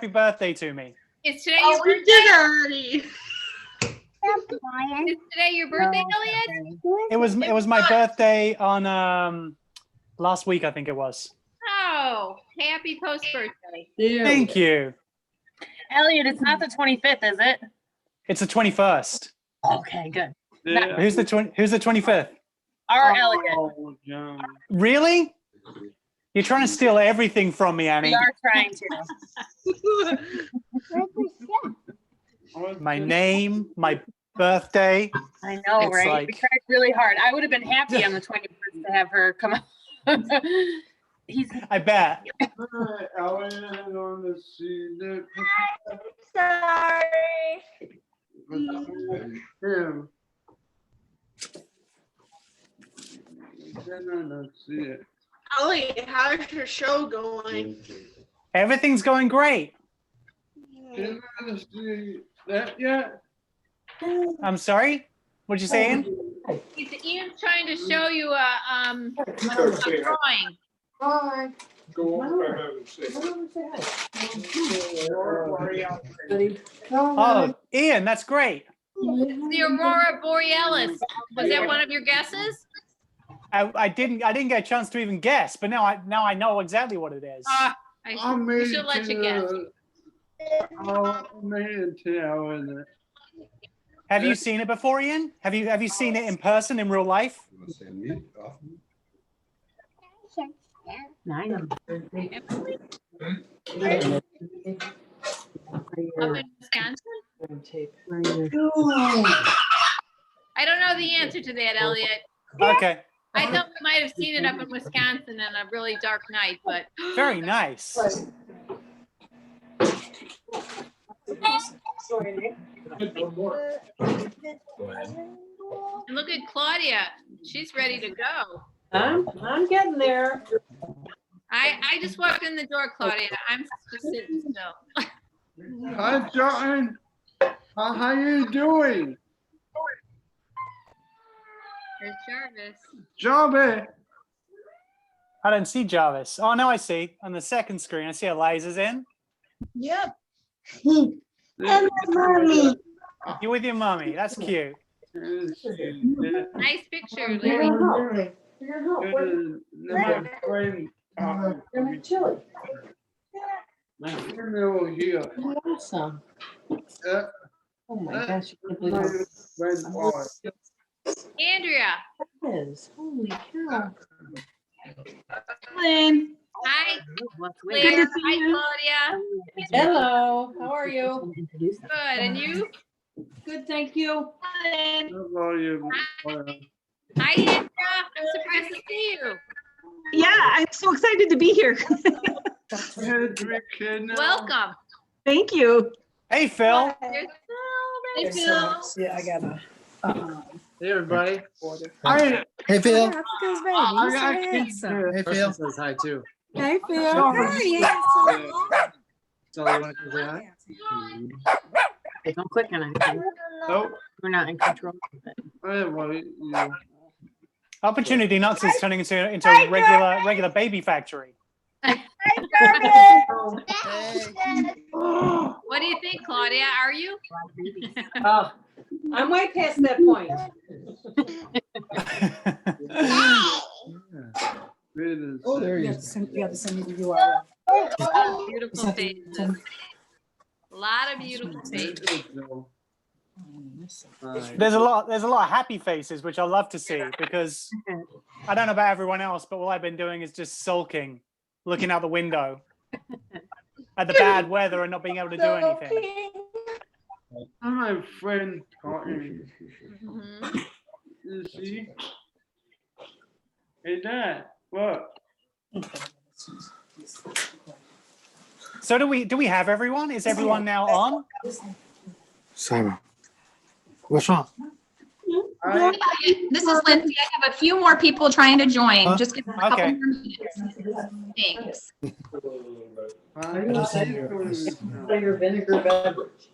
happy birthday to me. Is today your birthday? We did already. Is today your birthday, Elliott? It was my birthday on last week, I think it was. Oh, happy post-birthday. Thank you. Elliott, it's not the 25th, is it? It's the 21st. Okay, good. Yeah. Who's the 25th? Our Elliott. Oh, John. Really? You're trying to steal everything from me, Annie. We are trying to. My name, my birthday. I know, It's right? like- We tried really hard. I would have been happy on the 21st to have her come out. He's I bet. I want to see the Sorry. him. I see it. Elliot, how's your show going? Everything's going great. Can I see that yet? I'm sorry? What'd you say, Ian? Ian's trying to show you a drawing. Oh, Ian, that's great. The Aurora Borealis. Was that one of your guesses? I didn't get a chance to even guess, but now I know exactly what it is. I should let you guess. Oh, man, tell it. Have you seen it before, Ian? Have you seen it in person in real life? Up in Wisconsin? I don't know the answer to that, Elliot. Okay. I thought we might have seen it up in Wisconsin on a really dark night, but Very nice. and look at Claudia. She's ready to go. I'm getting there. I just walked in the door, Claudia. I'm just sitting still. Hi, John. How you doing? There's Jarvis. Jarvis. I don't see Jarvis. Oh, now I see. On the second screen, I see Eliza's in. Yep. And mommy. You with your mommy. That's cute. Nice picture, lady. Chili. Here. Awesome. Uh, Oh my gosh, you can't believe Andrea. it is. Holy cow. Lynn. Hi, Good Claire. to see Hi, you. Claudia. Hello, how are you? Good, and you? Good, thank you. Good. How are you? Hi, Andrea. I'm surprised to see you. Yeah, I'm so excited to be here. Welcome. Thank you. Hey, Phil. There's Phil. Hey, Phil. Yeah, I gotta. Hey, everybody. Hey, Phil. I got kids here. Hey, Phil. Says hi too. Hey, Phil. Hi. So you want to say hi? Hey, don't click on anything. Nope. We're not in control of it. Hey, buddy. Opportunity Nuts is turning into a regular baby factory. What do you think, Claudia? Are you? Oh, I'm way past that point. Oh, there he You have to is. send me the URL. Beautiful faces. A lot of beautiful faces. There's a lot of happy faces, which I love to see, because I don't know about everyone else, but all I've been doing is just sulking, looking out the window at the bad weather and not being able to do anything. My friend talking. Mhm. You see? Hey, Dad. What? So do we have everyone? Is everyone now on? Simon, what's wrong? This is Lindsay. I have a few more people trying to join. Huh? Just give them a couple Okay. more minutes. Thanks. Your vinegar beverage.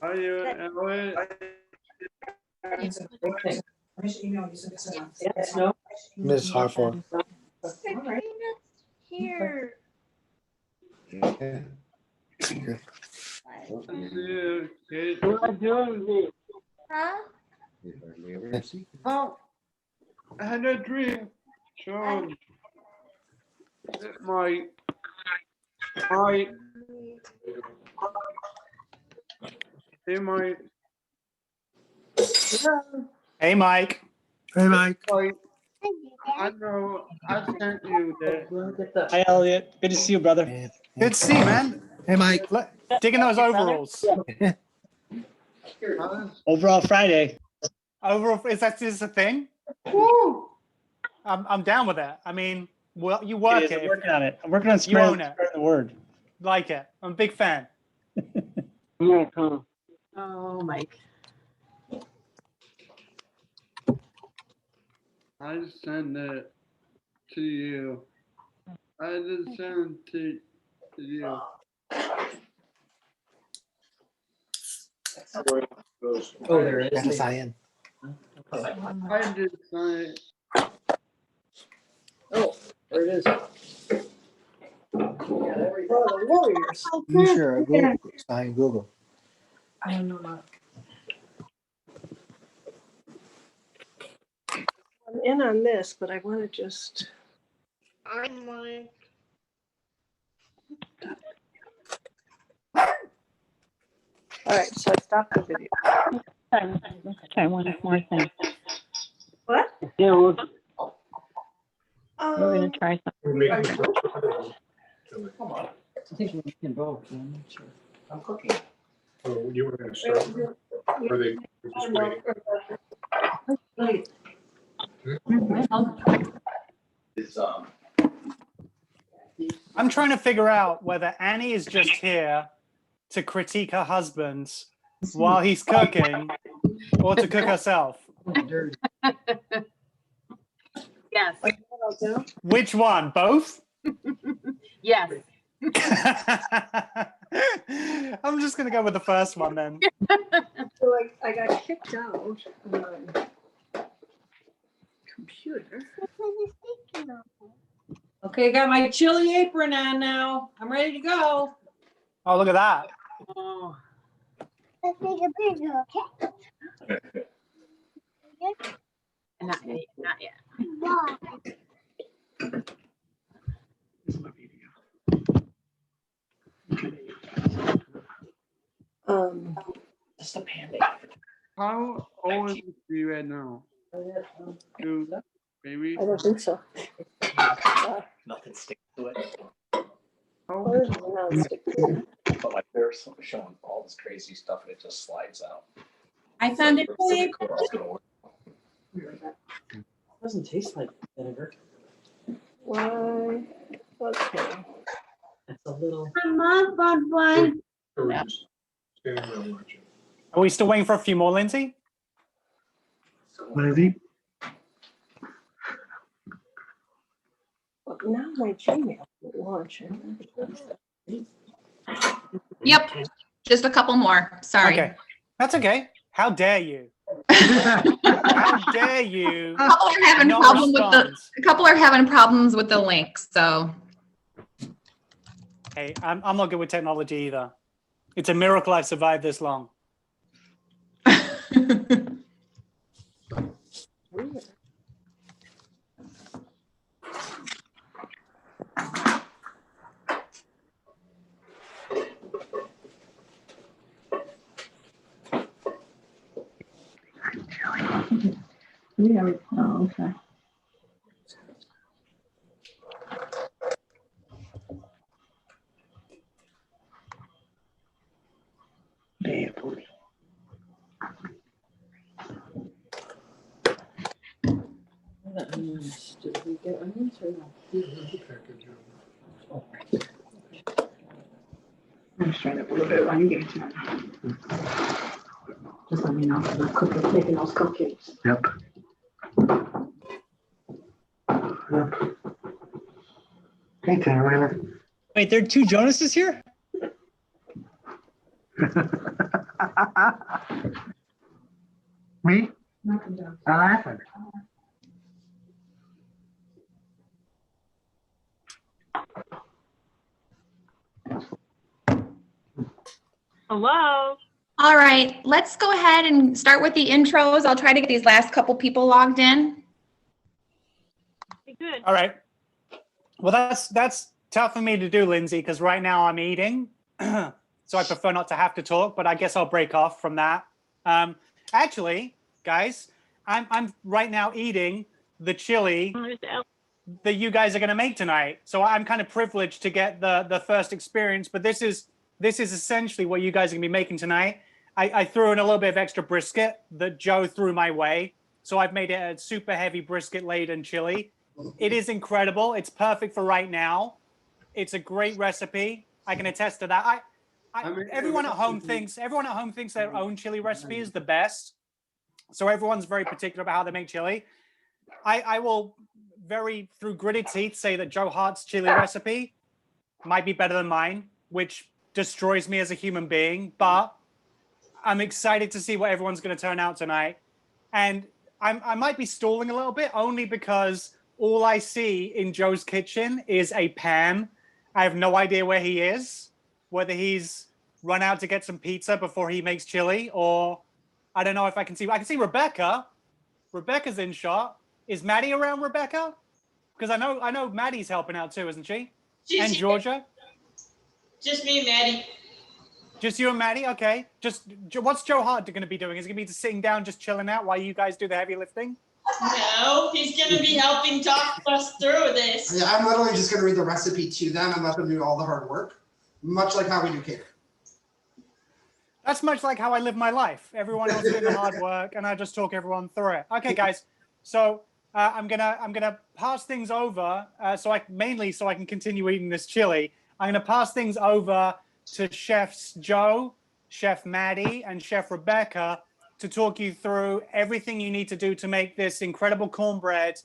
Are you Elliot? Yes, no. Miss Hartford. Here. Yeah. Good. Oh, I had a dream. Sean. My. Hey, my. Hey, Mike. Hey, Mike. I know I sent you that. Hi, Elliot. Good to see you, brother. Good to see you, man. Hey, Mike. Digging those overalls. Overall Friday. Overall, is that just a thing? Woo! I'm down with that. I mean, well, you It work is. it. I'm working on it. I'm working on You spreading own it. the word. Like it. I'm a big fan. Oh, Mike. I sent it to you. I just sent it to you. Oh, there it Got to is. sign in. I did sign it. Oh, there it is. The Warriors. You sure? Google. Sign Google. I don't know that. I'm in on this, but I want to just. I'm like. All right, so I stopped the video. Try one more thing. What? Yeah, we're Um, gonna try something. I think we can both. I'm not sure. I'm cooking. Oh, you were going to start? Or they were just waiting? I'm trying to figure out whether Annie is just here to critique her husband while he's cooking or to cook herself. Yes, Which one? Both? yes. I'm just going to go with the first one then. So I got kicked out of my computer. Okay, got my chili apron on now. I'm ready to go. Oh, look at that. Oh. Let's make a picture, okay? Not yet, not yet. Just a panda. How old is she right now? 2, baby. I don't think so. Nothing sticks to it. How Or is it non-stick? But like there's showing all this crazy stuff and it just slides out. I found it. Chili apron. Doesn't taste like vinegar. Why? Okay. It's a little. Mom bought one. Or we're just standing around watching? Are we still waiting for a few more, Lindsay? Lindsay? Well, now my Gmail is launching. Yep, just a couple more. Sorry. Okay. That's okay. How dare you? How dare you? A couple are having not problem with respond? a couple are having problems with the link, so Hey, I'm not good with technology either. It's a miracle I've survived this long. Weird. Yeah, oh, okay. Did we get onions or no? I'm just trying to put a bit when you get to it. Just let me know if I'm cooking, making those cupcakes. Yep. Hey, Tanner. Wait, there are two Jonases here? Me? Nothing down. I'm laughing. Hello. All right, let's go ahead and start with the intros. I'll try to get these last couple people logged in. Good. All right. Well, that's tough for me to do, Lindsay, because right now I'm eating. So I prefer not to have to talk, but I guess I'll break off from that. Actually, guys, I'm right now eating the chili that you guys are going to make tonight. So I'm kind of privileged to get the first experience, but this is essentially what you guys are going to be making tonight. I threw in a little bit of extra brisket that Joe threw my way. So I've made it a super heavy brisket laden chili. It is incredible. It's perfect for right now. It's a great recipe. I can attest to that. Everyone at home thinks their own chili recipe is the best. So everyone's very particular about how they make chili. I will through gritted teeth say that Joe Hart's chili recipe might be better than mine, which destroys me as a human being, but I'm excited to see what everyone's going to turn out tonight. And I might be stalling a little bit only because all I see in Joe's kitchen is a pan. I have no idea where he is, whether he's run out to get some pizza before he makes chili, or I don't know if I can see Rebecca. Rebecca's in shot. Is Maddy around, Rebecca? Because I know Maddy's helping out too, isn't she? And Georgia? Just me and Maddy. Just you and Maddy? Okay. What's Joe Hart going to be doing? Is he going to be just sitting down, just chilling out while you guys do the heavy lifting? No, he's going to be helping talk us through this. Yeah, I'm literally just going to read the recipe to them and let them do all the hard work, much like how we do catering. That's much like how I live my life. Everyone else doing the hard work, and I just talk everyone through it. Okay, guys. So I'm gonna pass things over. So I can continue eating this chili. I'm gonna pass things over to Chefs Joe, Chef Maddy, and Chef Rebecca to talk you through everything you need to do to make this incredible cornbread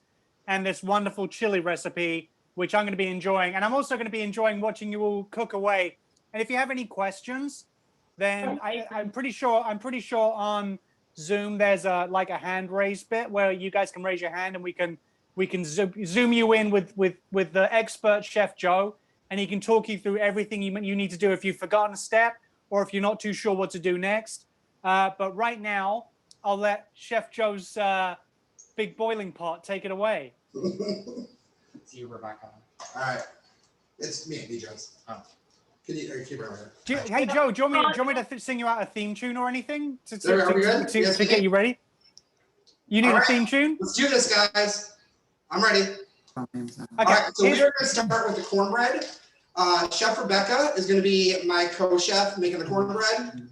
and this wonderful chili recipe, which I'm going to be enjoying. And I'm also going to be enjoying watching you all cook away. And if you have any questions, then I'm pretty sure on Zoom there's a hand raise bit where you guys can raise your hand and we can zoom you in with the expert Chef Joe, and he can talk you through everything you need to do if you've forgotten a step or if you're not too sure what to do next. But right now, I'll let Chef Joe's big boiling pot take it away. It's you, Rebecca. All right. It's me, D. Jones. Oh. Can you keep it over here? Hey, Joe, do you want me to sing you out a theme tune or anything to get you ready? You need a theme tune? Let's do this, guys. I'm ready. Okay. All right, so we're going to start with the cornbread. Chef Rebecca is going to be my co-chef making the cornbread.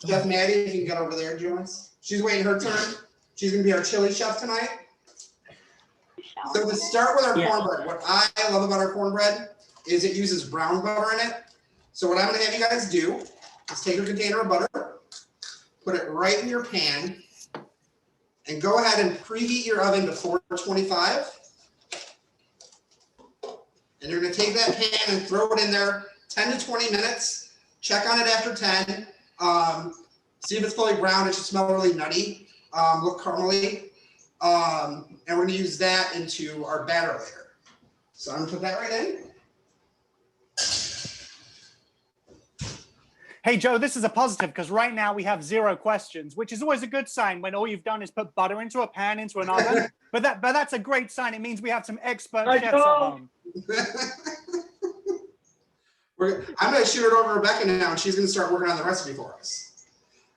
Chef Maddy, if you can get over there, Jones. She's waiting her turn. She's going to be our chili chef tonight. So to start with our cornbread, what I love about our cornbread is it uses brown butter in it. So what I'm going to have you guys do is take a container of butter, put it right in your pan, and go ahead and preheat your oven to 425. And you're going to take that pan and throw it in there 10 to 20 minutes. Check on it after 10. See if it's fully brown. It should smell really nutty, look caramely. And we're going to use that into our batter later. So I'm going to put that right in. Hey, Joe, this is a positive because right now we have 0 questions, which is always a good sign when all you've done is put butter into a pan, into an oven. But that's a great sign. It means we have some expert chefs at home. I'm going to shoot it over to Rebecca now, and she's going to start working on the recipe for us.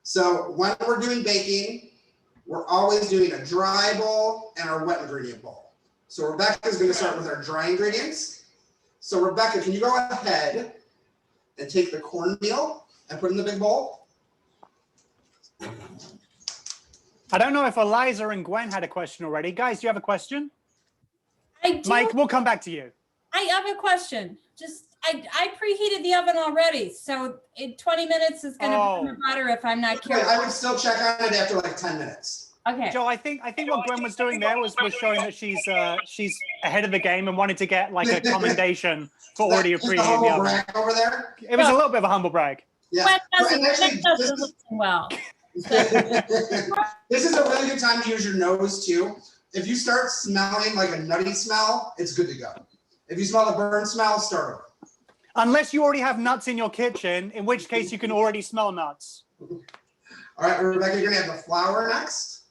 So when we're doing baking, we're always doing a dry bowl and our wet ingredient bowl. So Rebecca is going to start with our dry ingredients. So Rebecca, can you go ahead and take the cornmeal and put it in the big bowl? I don't know if Eliza and Gwen had a question already. Guys, do you have a question? I do. Mike, we'll come back to you. I have a question. I preheated the oven already, so in 20 minutes is going to be butter if I'm not careful. I would still check on it after like 10 minutes. Okay. Joe, I think what Gwen was doing there was showing that she's ahead of the game and wanted to get like a commendation for already a preheating the oven. Over there? It was a little bit of a humble brag. Yeah. Gwen doesn't listen well. This is a really good time to use your nose too. If you start smelling like a nutty smell, it's good to go. If you smell the burn smell, start over. Unless you already have nuts in your kitchen, in which case you can already smell nuts. All right, Rebecca, you're gonna have the flour next.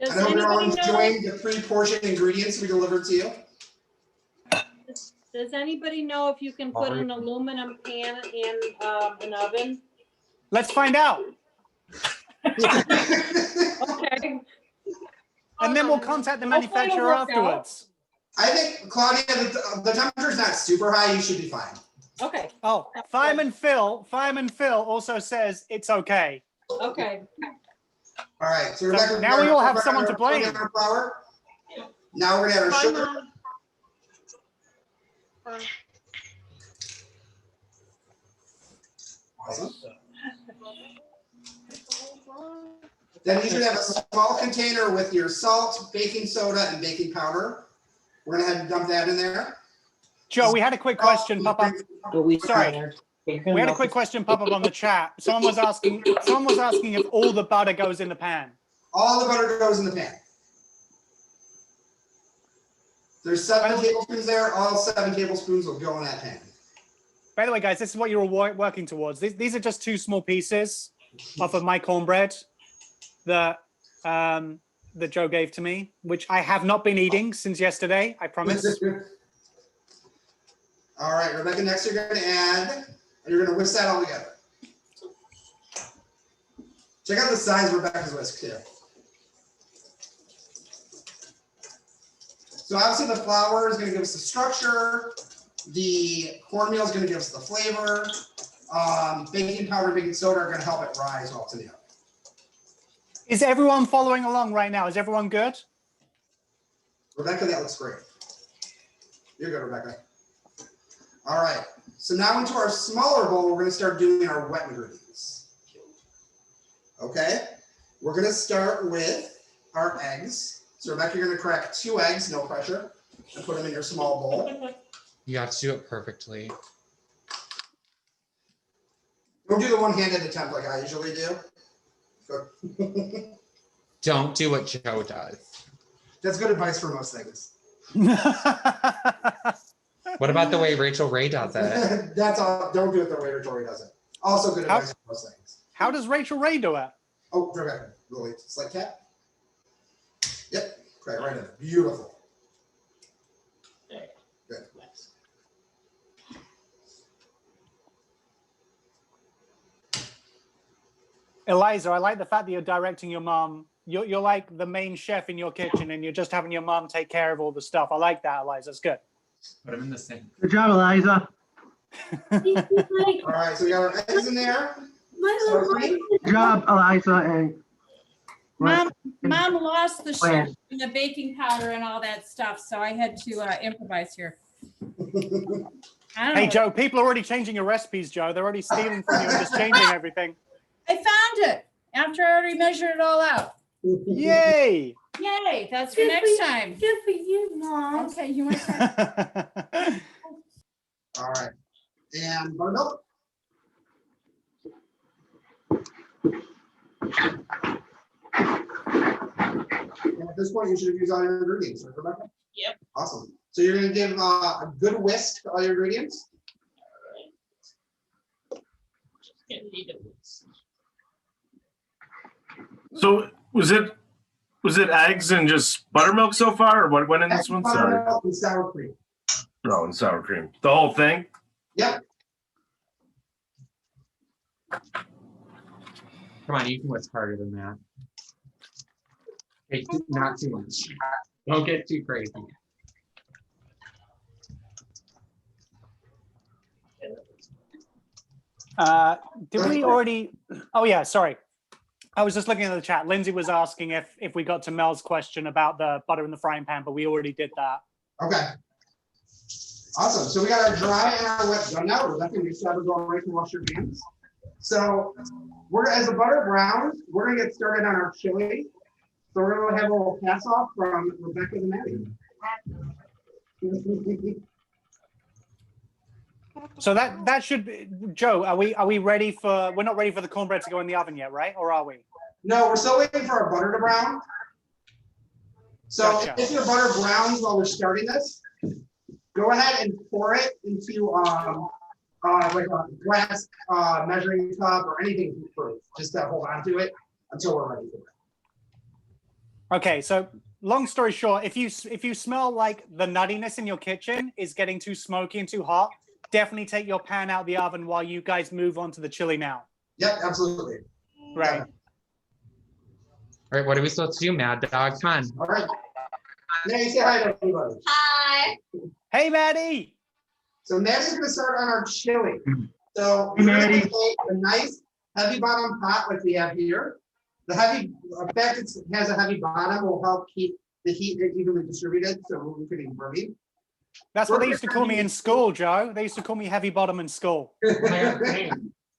Does I know everyone's anybody enjoying the pre-portioned ingredients we delivered to you. Does anybody know if you can put an aluminum pan in an oven? Let's find out. Okay. And then we'll contact the manufacturer afterwards. I think, Claudia, the temperature's not super high. You should be fine. Okay. Oh, Fireman Phil also says it's okay. Okay. All right, so Rebecca, now we all have someone to blame. Flour. Now we're gonna have our sugar. Awesome. Then you should have a small container with your salt, baking soda, and baking powder. We're gonna have to dump that in there. Joe, we had a quick question pop up. Sorry. We had a quick question pop up on the chat. Someone was asking if all the butter goes in the pan. All the butter goes in the pan. There's 7 tablespoons there. All 7 tablespoons will go in that pan. By the way, guys, this is what you're working towards. These are just 2 small pieces off of my cornbread that Joe gave to me, which I have not been eating since yesterday, I promise. All right, Rebecca, next you're going to add, and you're going to whisk that all together. Check out the size of Rebecca's whisk, too. So obviously the flour is going to give us the structure. The cornmeal is going to give us the flavor. Baking powder and baking soda are going to help it rise all to the oven. Is everyone following along right now? Is everyone good? Rebecca, that looks great. You're good, Rebecca. All right, so now into our smaller bowl, we're going to start doing our wet ingredients. Okay, we're going to start with our eggs. So Rebecca, you're going to crack 2 eggs, no pressure, and put them in your small bowl. You have to do it perfectly. Don't do the one-handed attempt like I usually do. Don't do what Joe does. That's good advice for most things. What about the way Rachel Ray does it? That's all. Don't do it the way Rachel Ray does it. Also good advice for most things. How does Rachel Ray do it? Oh, Rebecca, really, just like that. Yep, crack right in there. Beautiful. Good. Eliza, I like the fact that you're directing your mom. You're like the main chef in your kitchen and you're just having your mom take care of all the stuff. I like that, Eliza. It's good. Put them in the sink. Good job, Eliza. All right, so we got our eggs in there. Good job, Eliza. And Mom lost the sugar and the baking powder and all that stuff, so I had to improvise here. Hey, Joe, people are already changing your recipes, Joe. They're already stealing from you and just changing everything. I found it after I already measured it all out. Yay! Yay! That's for next time. Good for you, Mom. Okay, you want to All right, and buttermilk. And at this point, you should have used all your ingredients, right, Rebecca? Yep. Awesome. So you're going to give a good whisk to all your ingredients. So was it eggs and just buttermilk so far, or what went in this one? Sorry. Buttermilk and sour cream. No, and sour cream. The whole thing? Yep. Come on, you can whisk harder than that. Hey, not too much. Don't get too crazy. Did we already? Oh yeah, sorry. I was just looking at the chat. Lindsay was asking if we got to Mel's question about the butter in the frying pan, but we already did that. Okay. Awesome. So we got our dry and our wet done now. Rebecca, you should have to go right and wash your hands. So as the butter browns, we're gonna get started on our chili. So we're gonna have a little pass off from Rebecca and Maddy. So that should be, Joe, are we ready for, we're not ready for the cornbread to go in the oven yet, right? Or are we? No, we're still waiting for our butter to brown. So Gotcha. if your butter browns while we're starting this, go ahead and pour it into like a glass measuring cup or anything proof, just to hold on to it until we're ready for it. Okay, so long story short, if you smell like the nuttiness in your kitchen is getting too smoky and too hot, definitely take your pan out of the oven while you guys move on to the chili now. Yep, absolutely. Right. Yeah. All right, what are we supposed to do, Mad Dog? Come on. All right. Maddie, say hi to everybody. Hi. Hey, Maddie. So Maddie's going to start on our chili. So we're going to take a nice heavy bottom pot like we have here. The fact it has a heavy bottom will help keep the heat evenly distributed, so we can burn. That's what they used to call me in school, Joe. They used to call me heavy bottom in school. Same.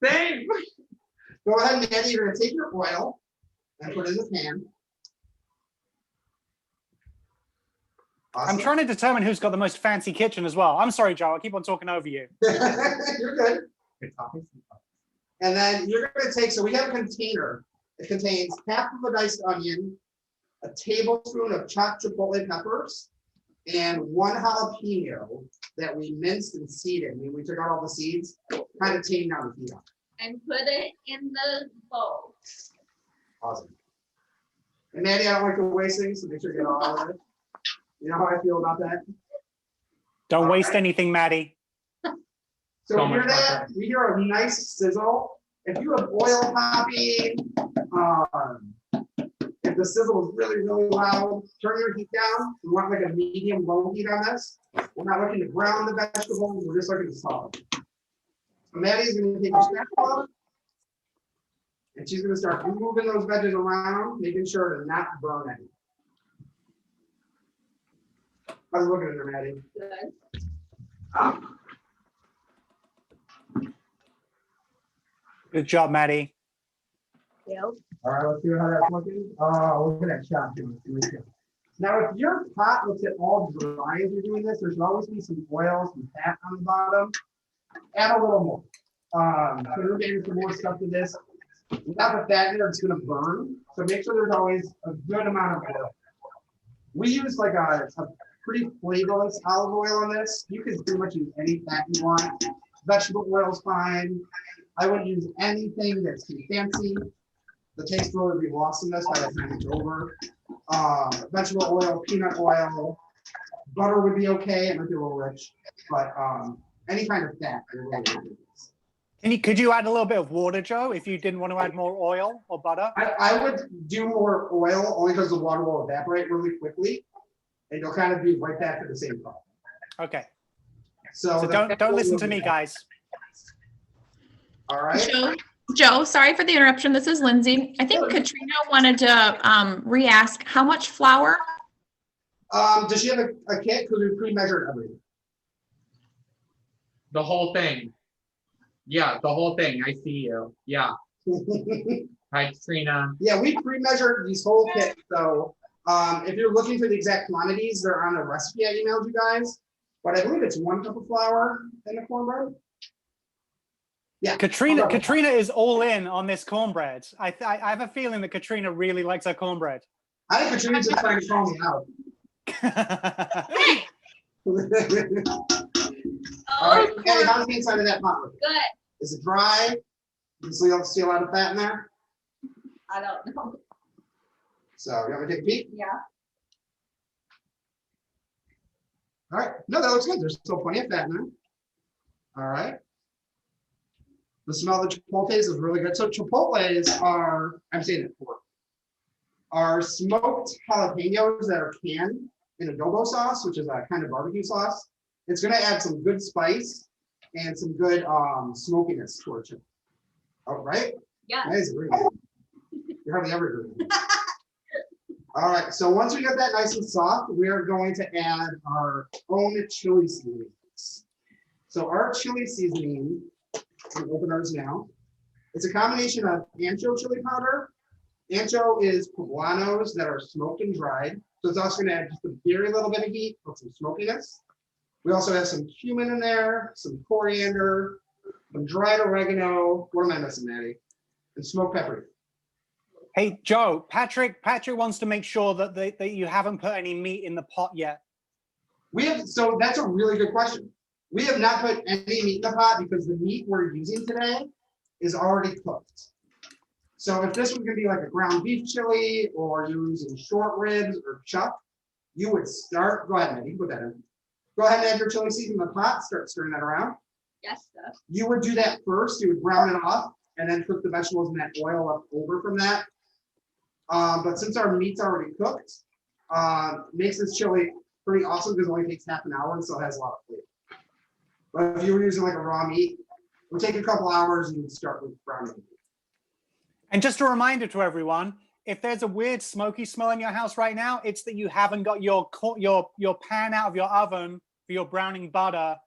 Go ahead, Maddie. You're going to take your oil and put it in the pan. Awesome. I'm trying to determine who's got the most fancy kitchen as well. I'm sorry, Joe. I keep on talking over you. You're good. And then you're going to take, so we have a container. It contains half of a diced onion, a tablespoon of chopped chipotle peppers, and 1 jalapeno that we minced and seeded. We took out all the seeds, kind of tamed down the heat on it. And put it in the bowl. Awesome. And Maddie, I don't like to waste things, so make sure you get all of it. You know how I feel about that? Don't waste anything, Maddie. So we hear that, we hear a nice sizzle. If you have oil popping, if the sizzle is really, really loud, turn your heat down. We want like a medium low heat on this. We're not looking to brown the vegetables, we're just looking to salt. So Maddie's gonna take her spatula and she's gonna start moving those veggies around, making sure to not burn any. How's it looking in there, Maddie? Good. Good job, Maddie. Yep. All right, let's see how that's looking. Look at that shot. Now, if your pot looks at all dry as you're doing this, there should always be some oil, some fat on the bottom. Add a little more. So we're getting some more stuff to this. Without the fat in there, it's going to burn. So make sure there's always a good amount of oil. We use like a pretty flavorless olive oil on this. You can pretty much use any fat you want. Vegetable oil is fine. I wouldn't use anything that's too fancy. The taste will be lost in this by the time it's over. Vegetable oil, peanut oil, butter would be okay. It might be a little rich, but any kind of fat. Could you add a little bit of water, Joe, if you didn't want to add more oil or butter? I would do more oil only because the water will evaporate really quickly, and you'll kind of be right back to the same problem. Okay. So don't listen to me, guys. All right. Joe, sorry for the interruption. This is Lindsay. I think Katrina wanted to re-ask how much flour? Does she have a kit? Because we pre-measured everything. The whole thing. Yeah, the whole thing. I see you. Yeah. Hi, Katrina. Yeah, we pre-measured these whole kits. So if you're looking for the exact quantities, they're on the recipe I emailed you guys. But I believe it's 1 cup of flour in the cornbread. Yeah. Katrina is all in on this cornbread. I have a feeling that Katrina really likes her cornbread. I think Katrina's just trying to call me out. All right, okay, how's the inside of that pot look? Good. Is it dry? You can see a lot of fat in there? I don't know. So you want me to take a peek? Yeah. All right. No, that looks good. There's still plenty of fat in there. All right. The smell of the chipotles is really good. So chipotles are, I'm saying it for, are smoked jalapenos that are canned in adobo sauce, which is a kind of barbecue sauce. It's going to add some good spice and some good smokiness to our chicken. All right? Yeah. That is really good. You're hardly ever doing it. All right, so once we get that nice and soft, we are going to add our own chili seasonings. So our chili seasoning, we'll open ours now. It's a combination of ancho chili powder. Ancho is poblanos that are smoked and dried. So it's also gonna add just a very little bit of heat with some smokiness. We also have some cumin in there, some coriander, some dried oregano. What am I missing, Maddie? And smoked pepper. Hey, Joe, Patrick wants to make sure that you haven't put any meat in the pot yet. So that's a really good question. We have not put any meat in the pot because the meat we're using today is already cooked. So if this was gonna be like a ground beef chili or you're using short ribs or chuck, you would start, go ahead, Maddie, put that in. Go ahead and add your chili seasoning in the pot, start stirring that around. Yes, sir. You would do that first, you would brown it off and then cook the vegetables in that oil left over from that. But since our meat's already cooked, makes this chili pretty awesome because it only takes half an hour and still has a lot of flavor. But if you were using like a raw meat, it would take a couple hours and you'd start with browning. And just a reminder to everyone, if there's a weird smoky smell in your house right now, it's that you haven't got your pan out of your oven for your browning butter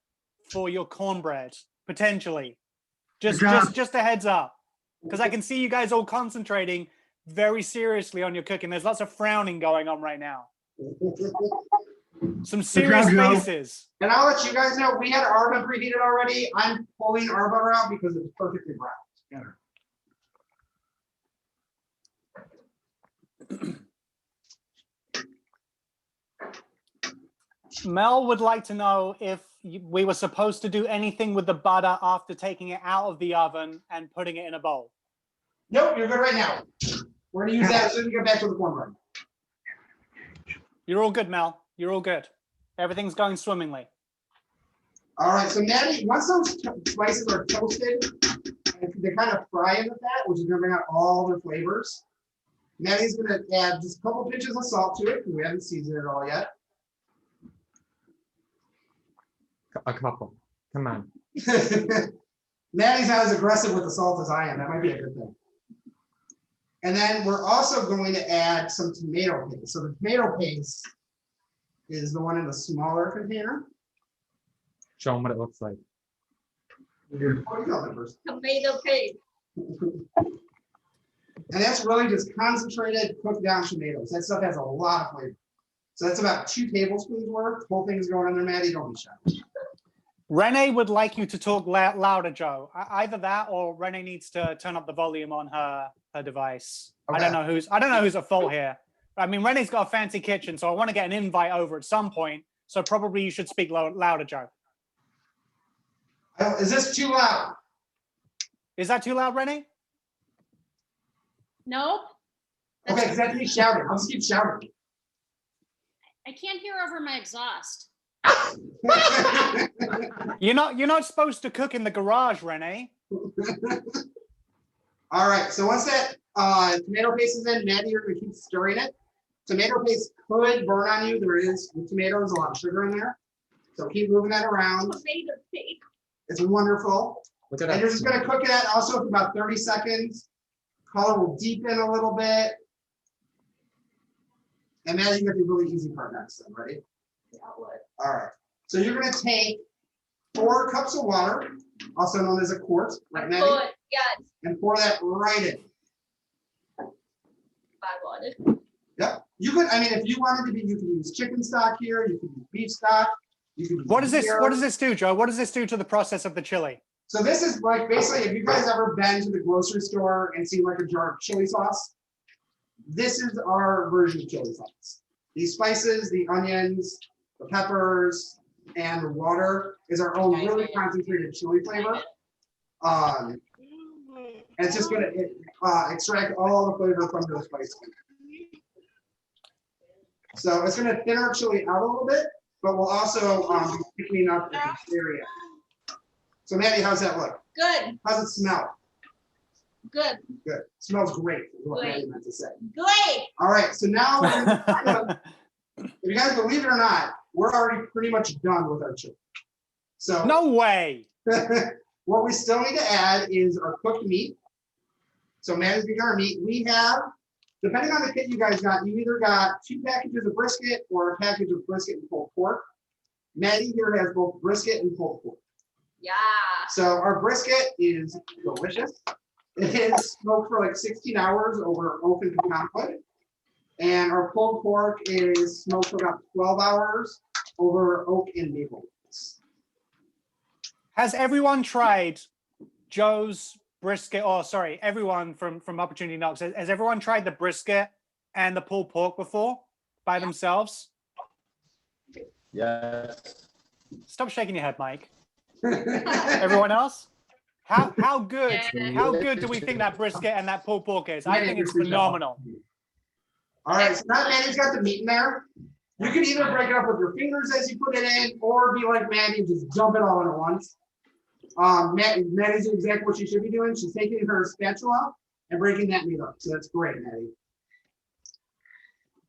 for your cornbread, potentially. Just a heads up, because I can see you guys all concentrating very seriously on your cooking. There's lots of frowning going on right now. Some serious faces. And I'll let you guys know, we had our oven preheated already. I'm pulling our butter out because it's perfectly brown. Mel would like to know if we were supposed to do anything with the butter after taking it out of the oven and putting it in a bowl. Nope, you're good right now. We're gonna use that as soon as we get back to the cornbread. You're all good, Mel. You're all good. Everything's going swimmingly. All right, so Maddie, once those spices are toasted, they kind of fry in the fat, which is gonna bring out all the flavors. Maddie's gonna add just a couple pinches of salt to it because we haven't seasoned it all yet. A couple. Come on. Maddie's not as aggressive with the salt as I am. That might be a good thing. And then we're also going to add some tomato paste. So the tomato paste is the one in the smaller container. Show them what it looks like. What do you call that first? Tomato paste. And that's really just concentrated, cooked down tomatoes. That stuff has a lot of flavor. So that's about 2 tablespoons worth. Whole thing's going in there, Maddie. Don't be shy. Renee would like you to talk louder, Joe. Either that or Renee needs to turn up the volume on her device. Okay. I don't know who's at fault here. I mean, Renee's got a fancy kitchen, so I want to get an invite over at some point. So probably you should speak louder, Joe. Is this too loud? Is that too loud, Renee? Nope. Okay, because that's me shouting. I'll just keep shouting. I can't hear over my exhaust. You're not supposed to cook in the garage, Renee. All right, so once that tomato paste is in, Maddie, you're gonna keep stirring it. Tomato paste could burn on you. There is, with tomatoes, a lot of sugar in there. So keep moving that around. Tomato paste. It's wonderful. And you're just gonna cook it at also for about 30 seconds. Color will deepen a little bit. And Maddie, you got the really easy part next then, ready? Yeah, all right. So you're gonna take 4 cups of water, also known as a quart, right, Maddie? Good, yes. And pour that right in. I wanted. Yep. You could, I mean, if you wanted to be, you could use chicken stock here, you could use beef stock. You could use What does this do, Joe? What does this do to the process of the chili? So this is like, basically, if you guys ever been to the grocery store and seen like a jar of chili sauce, this is our version of chili sauce. These spices, the onions, the peppers, and the water is our own really concentrated chili flavor. And it's just gonna extract all the flavor from the spices. So it's gonna thin our chili out a little bit, but we'll also be picking up the area. So Maddie, how's that look? Good. How's it smell? Good. Good. Smells great, is what Maddie meant to say. Great. All right, so now, if you guys believe it or not, we're already pretty much done with our chili. So no way. What we still need to add is our cooked meat. So managing our meat, we have, depending on the kit you guys got, you either got 2 packages of brisket or a package of brisket and pulled pork. Maddie here has both brisket and pulled pork. Yeah. So our brisket is delicious. It is smoked for like 16 hours over oak and pecan wood. And our pulled pork is smoked for about 12 hours over oak and maple woods. Has everyone tried Joe's brisket? Oh, sorry, everyone from Opportunity Knocks. Has everyone tried the brisket and the pulled pork before by themselves? Yes. Stop shaking your head, Mike. Everyone else? How good do we think that brisket and that pulled pork is? I think it's phenomenal. All right, so now Maddie's got the meat in there. You can either break it up with your fingers as you put it in, or be like Maddie and just dump it all in at once. Maddie's doing exactly what she should be doing. She's taking her spatula and breaking that meat up. So that's great, Maddie.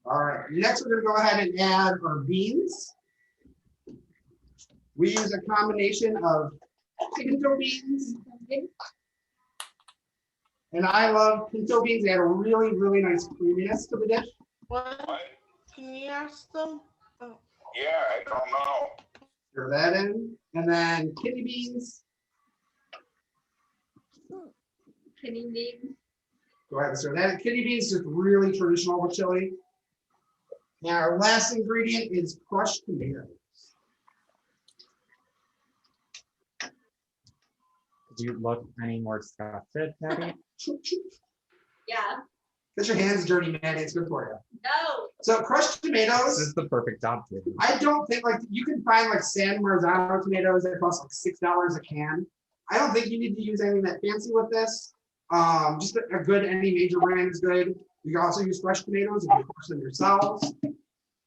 All right, next we're gonna go ahead and add our beans. We use a combination of pinto beans. And I love pinto beans. They add a really, really nice creaminess to the dish. What? Can you ask them? Oh. Yeah, I don't know. Stir that in. And then kidney beans. Kidney beans. Go ahead and stir that in. Kidney beans is just really traditional with chili. Now our last ingredient is crushed tomatoes. Do you look any more disgusted, Maddie? Yeah. Get your hands dirty, Maddie. It's good for you. No. So crushed tomatoes. This is the perfect job for you. I don't think like you can find like San Marzano tomatoes that cost like $6 a can. I don't think you need to use anything that fancy with this. Just a good any major brand is good. You can also use fresh tomatoes if you crush them yourselves.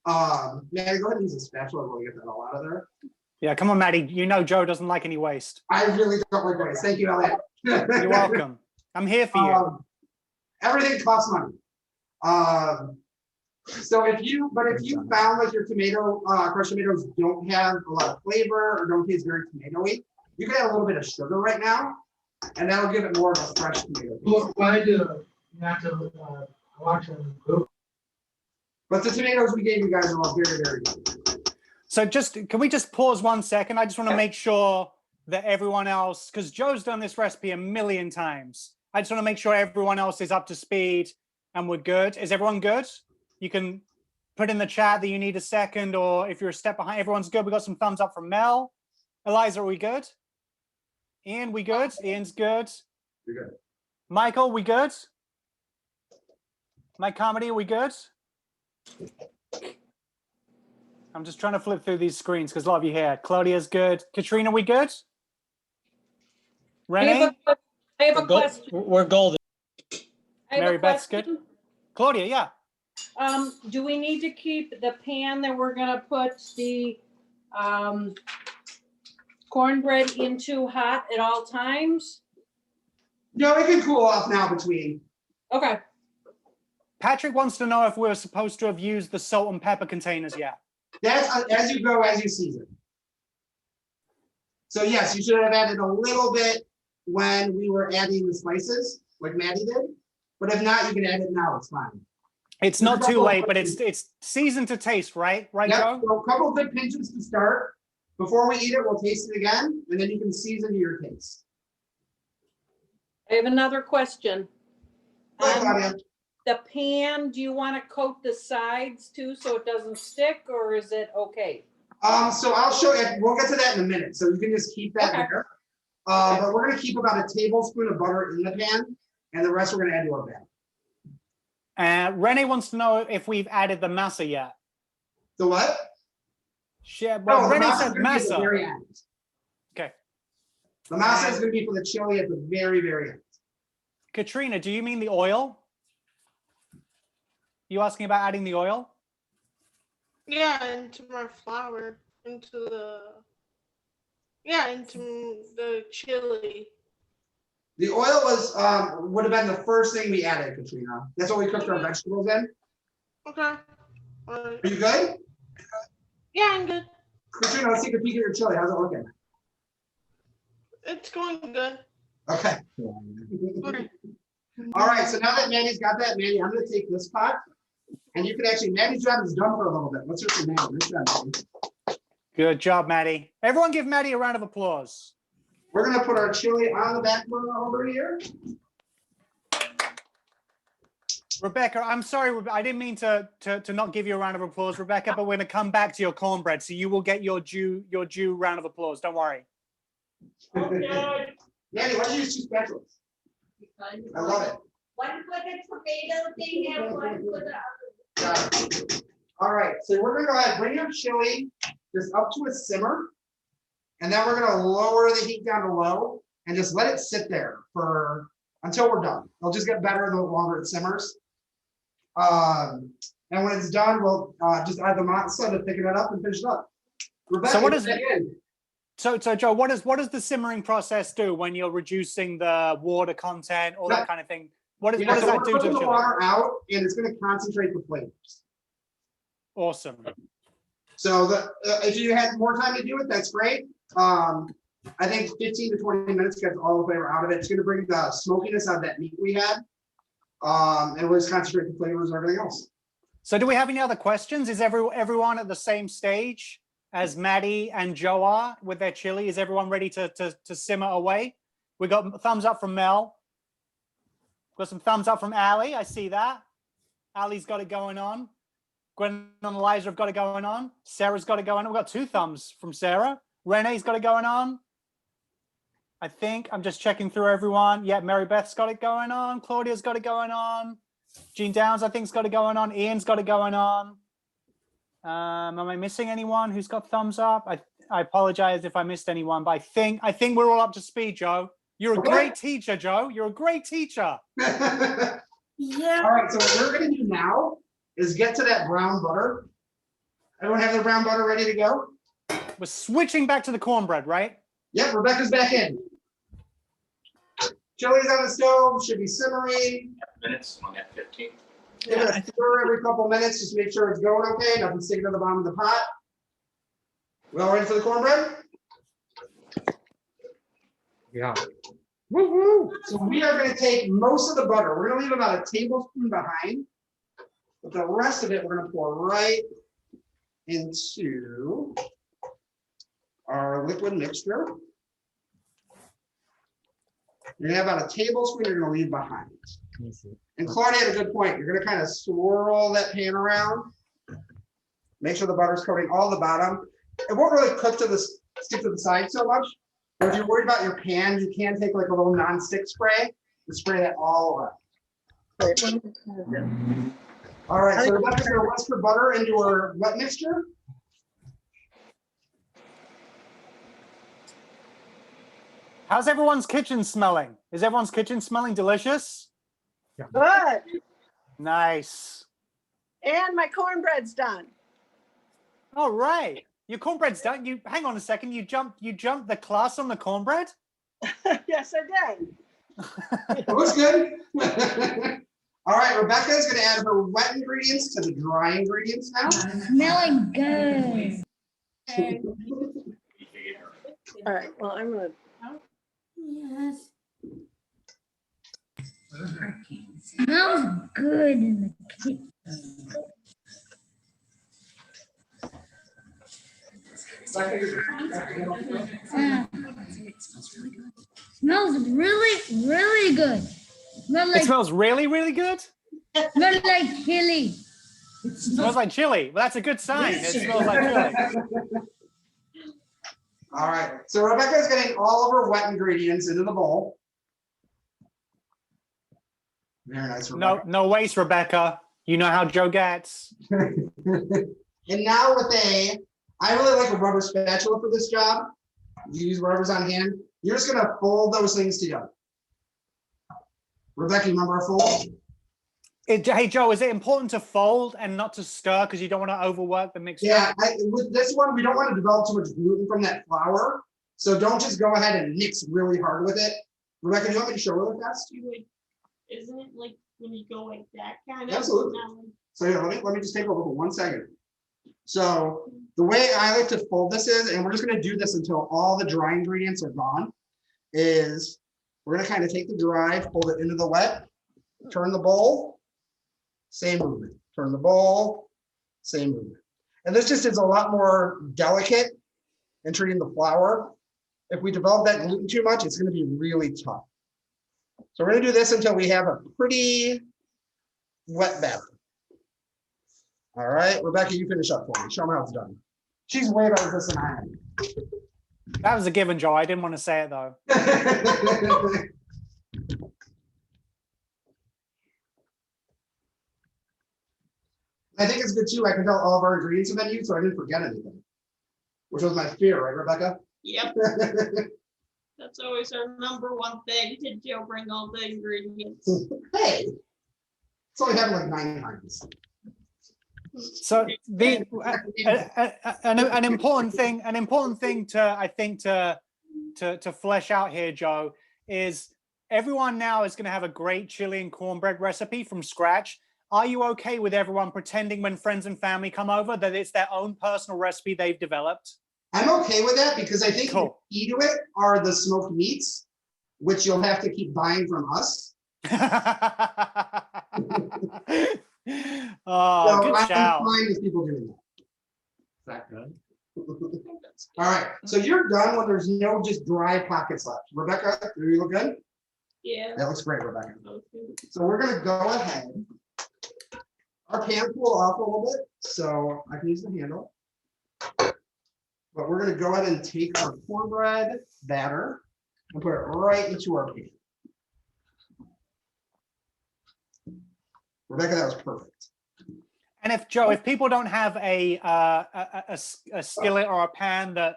Maddie, go ahead and use a spatula to get that all out of there. Yeah, come on, Maddie. You know Joe doesn't like any waste. I really don't like waste. Thank you, Elliott. You're welcome. I'm here for you. Everything costs money. So if you found like your crushed tomatoes don't have a lot of flavor or don't taste very tomatoey, you can add a little bit of sugar right now, and that'll give it more of a fresh tomato. Why do you have to watch them cook? But the tomatoes we gave you guys are all very, very good. So can we just pause 1 second? I just want to make sure that everyone else, because Joe's done this recipe a million times. I just want to make sure everyone else is up to speed and we're good. Is everyone good? You can put in the chat that you need a second, or if you're a step behind, everyone's good. We got some thumbs up from Mel. Eliza, are we good? Ian, we good? Ian's good. You're good. Michael, we good? Mike Comedy, are we good? I'm just trying to flip through these screens because a lot of you here. Claudia's good. Katrina, we good? Renee? I have a question. We're golden. I have Mary a Beth's question. good. Claudia, yeah. Do we need to keep the pan that we're gonna put the cornbread into hot at all times? No, it can cool off now between. Okay. Patrick wants to know if we're supposed to have used the salt and pepper containers yet. That's as you go, as you season. So yes, you should have added a little bit when we were adding the spices, like Maddie did. But if not, you can add it now. It's fine. It's not too late, but it's seasoned to taste, right? Right, Yep, Joe? so a couple good pinches to start. Before we eat it, we'll taste it again, and then you can season to your taste. I have another question. Go ahead, Claudia. The pan, do you want to coat the sides too so it doesn't stick, or is it okay? So I'll show you. We'll get to that in a minute. So you can just keep that there. But we're gonna keep about a tablespoon of butter in the pan, and the rest we're gonna add to our pan. Renee wants to know if we've added the masa yet. The what? Well, the Renee masa's said gonna be at the masa. very end. Okay. The masa is gonna be for the chili at the very, very end. Katrina, do you mean the oil? You asking about adding the oil? Yeah, into my flour, into the chili. The oil was would have been the first thing we added, Katrina. That's what we cooked our vegetables in. Okay. Are you good? Yeah, I'm good. Katrina, let's take a peek at your chili. How's it looking? It's going good. Okay. Okay. All right, so now that Maddie's got that, Maddie, I'm gonna take this pot, and you can actually, Maddie's job is done for a little bit. Let's hear from Maddie. Nice job, Maddie. Good job, Maddie. Everyone give Maddie a round of applause. We're gonna put our chili on the back burner over here. Rebecca, I'm sorry, I didn't mean to not give you a round of applause, Rebecca, but we're gonna come back to your cornbread, so you will get your due round of applause. Don't worry. Okay. Maddie, why did you use two spatulas? I love it. One for the tomato thing and one for the other. All right, so we're gonna go ahead, bring your chili just up to a simmer. And then we're gonna lower the heat down to low and just let it sit there for until we're done. It'll just get better the longer it simmers. And when it's done, we'll just add the matzo to thicken it up and finish it up. Rebecca, So what is So Joe, what does the simmering process do when you're reducing the water content, all that kind of thing? What does that do to the chili? water out, and it's going to concentrate the flavors. Awesome. So if you had more time to do it, that's great. I think 15 to 20 minutes gets all the flavor out of it. It's going to bring the smokiness out of that meat we had, and we'll just concentrate the flavors and everything else. So do we have any other questions? Is everyone at the same stage as Maddy and Joe are with their chili? Is everyone ready to simmer away? We got thumbs up from Mel. Got some thumbs up from Ali. I see that. Ali's got it going on. Gwen and Eliza have got it going on. Sarah's got it going on. We've got 2 thumbs from Sarah. Renee's got it going on. I think I'm just checking through everyone. Yeah, Mary Beth's got it going on. Claudia's got it going on. Jean Downs, I think, has got it going on. Ian's got it going on. Am I missing anyone who's got thumbs up? I apologize if I missed anyone, but I think we're all up to speed, Joe. You're a great teacher, Joe. You're a great teacher. Yeah. All right, so what we're going to do now is get to that brown butter. Everyone have their brown butter ready to go? We're switching back to the cornbread, right? Yep, Rebecca's back in. Chili's on the stove, should be simmering. Minutes, I'm at 15. Give it a stir every couple minutes, just make sure it's going okay, nothing sticking to the bottom of the pot. We all ready for the cornbread? Yeah. Woo-hoo. So we are going to take most of the butter. We're going to leave about a tablespoon behind, but the rest of it we're going to pour right into our liquid mixture. You're going to have about a tablespoon you're going to leave behind. And Claudia had a good point. You're going to kind of swirl that pan around. Make sure the butter's coating all the bottom. It won't really cook to stick to the side so much. But if you're worried about your pan, you can take like a little non-stick spray and spray that all around. All right, so Rebecca's going to whisk her butter into her wet mixture. How's everyone's kitchen smelling? Is everyone's kitchen smelling delicious? Good. Nice. And my cornbread's done. All right. Your cornbread's done. You hang on a second. You jumped the class on the cornbread? Yes, I did. It looks good. All right, Rebecca is going to add her wet ingredients to the dry ingredients now. Smelling good. All right, well, I'm going to. Yes. Smells good in the kitchen. Smells really, really good. It smells really, really good? Smells like chili. It smells like chili. Well, that's a good sign. It smells like chili. All right, so Rebecca is getting all of her wet ingredients into the bowl. Very nice, Rebecca. No waste, Rebecca. You know how Joe gets. And now I really like a rubber spatula for this job. You use rubbers on hand. You're just gonna fold those things together. Rebecca, you remember a fold? Hey, Joe, is it important to fold and not to stir because you don't want to overwork the mixture? Yeah, with this one, we don't want to develop too much gluten from that flour. So don't just go ahead and mix really hard with it. Rebecca, do you want me to show really fast? Isn't it like when you go like that kind of? Absolutely. So yeah, let me just take over for 1 second. So the way I like to fold this is, and we're just going to do this until all the dry ingredients are gone, is we're going to kind of take the dry, fold it into the wet, turn the bowl, same movement. Turn the bowl, same movement. And this just is a lot more delicate in treating the flour. If we develop that gluten too much, it's going to be really tough. So we're going to do this until we have a pretty wet batter. All right, Rebecca, you finish up for me. Show me how it's done. She's way better at this than I am. That was a given, Joe. I didn't want to say it, though. I think it's good too. I can tell all of our ingredients have been used, so I didn't forget anything. which was my fear, right, Rebecca? Yep. That's always our number one thing. Did Joe bring all the ingredients? Hey, it's only happened like 9 times. So the an important thing to I think to flesh out here, Joe, is everyone now is going to have a great chili and cornbread recipe from scratch. Are you okay with everyone pretending when friends and family come over that it's their own personal recipe they've developed? I'm okay with that because I think cool. The key to it are the smoked meats, which you'll have to keep buying from us. Oh, so good I'm shout. fine with people doing that. Is that good? All right, so you're done when there's no just dry pockets left. Rebecca, do you look good? Yeah. That looks great, Rebecca. So we're gonna go ahead. Our pan cooled off a little bit, so I can use the handle. But we're gonna go ahead and take our cornbread batter and put it right into our pan. Rebecca, that was perfect. And if people don't have a skillet or a pan that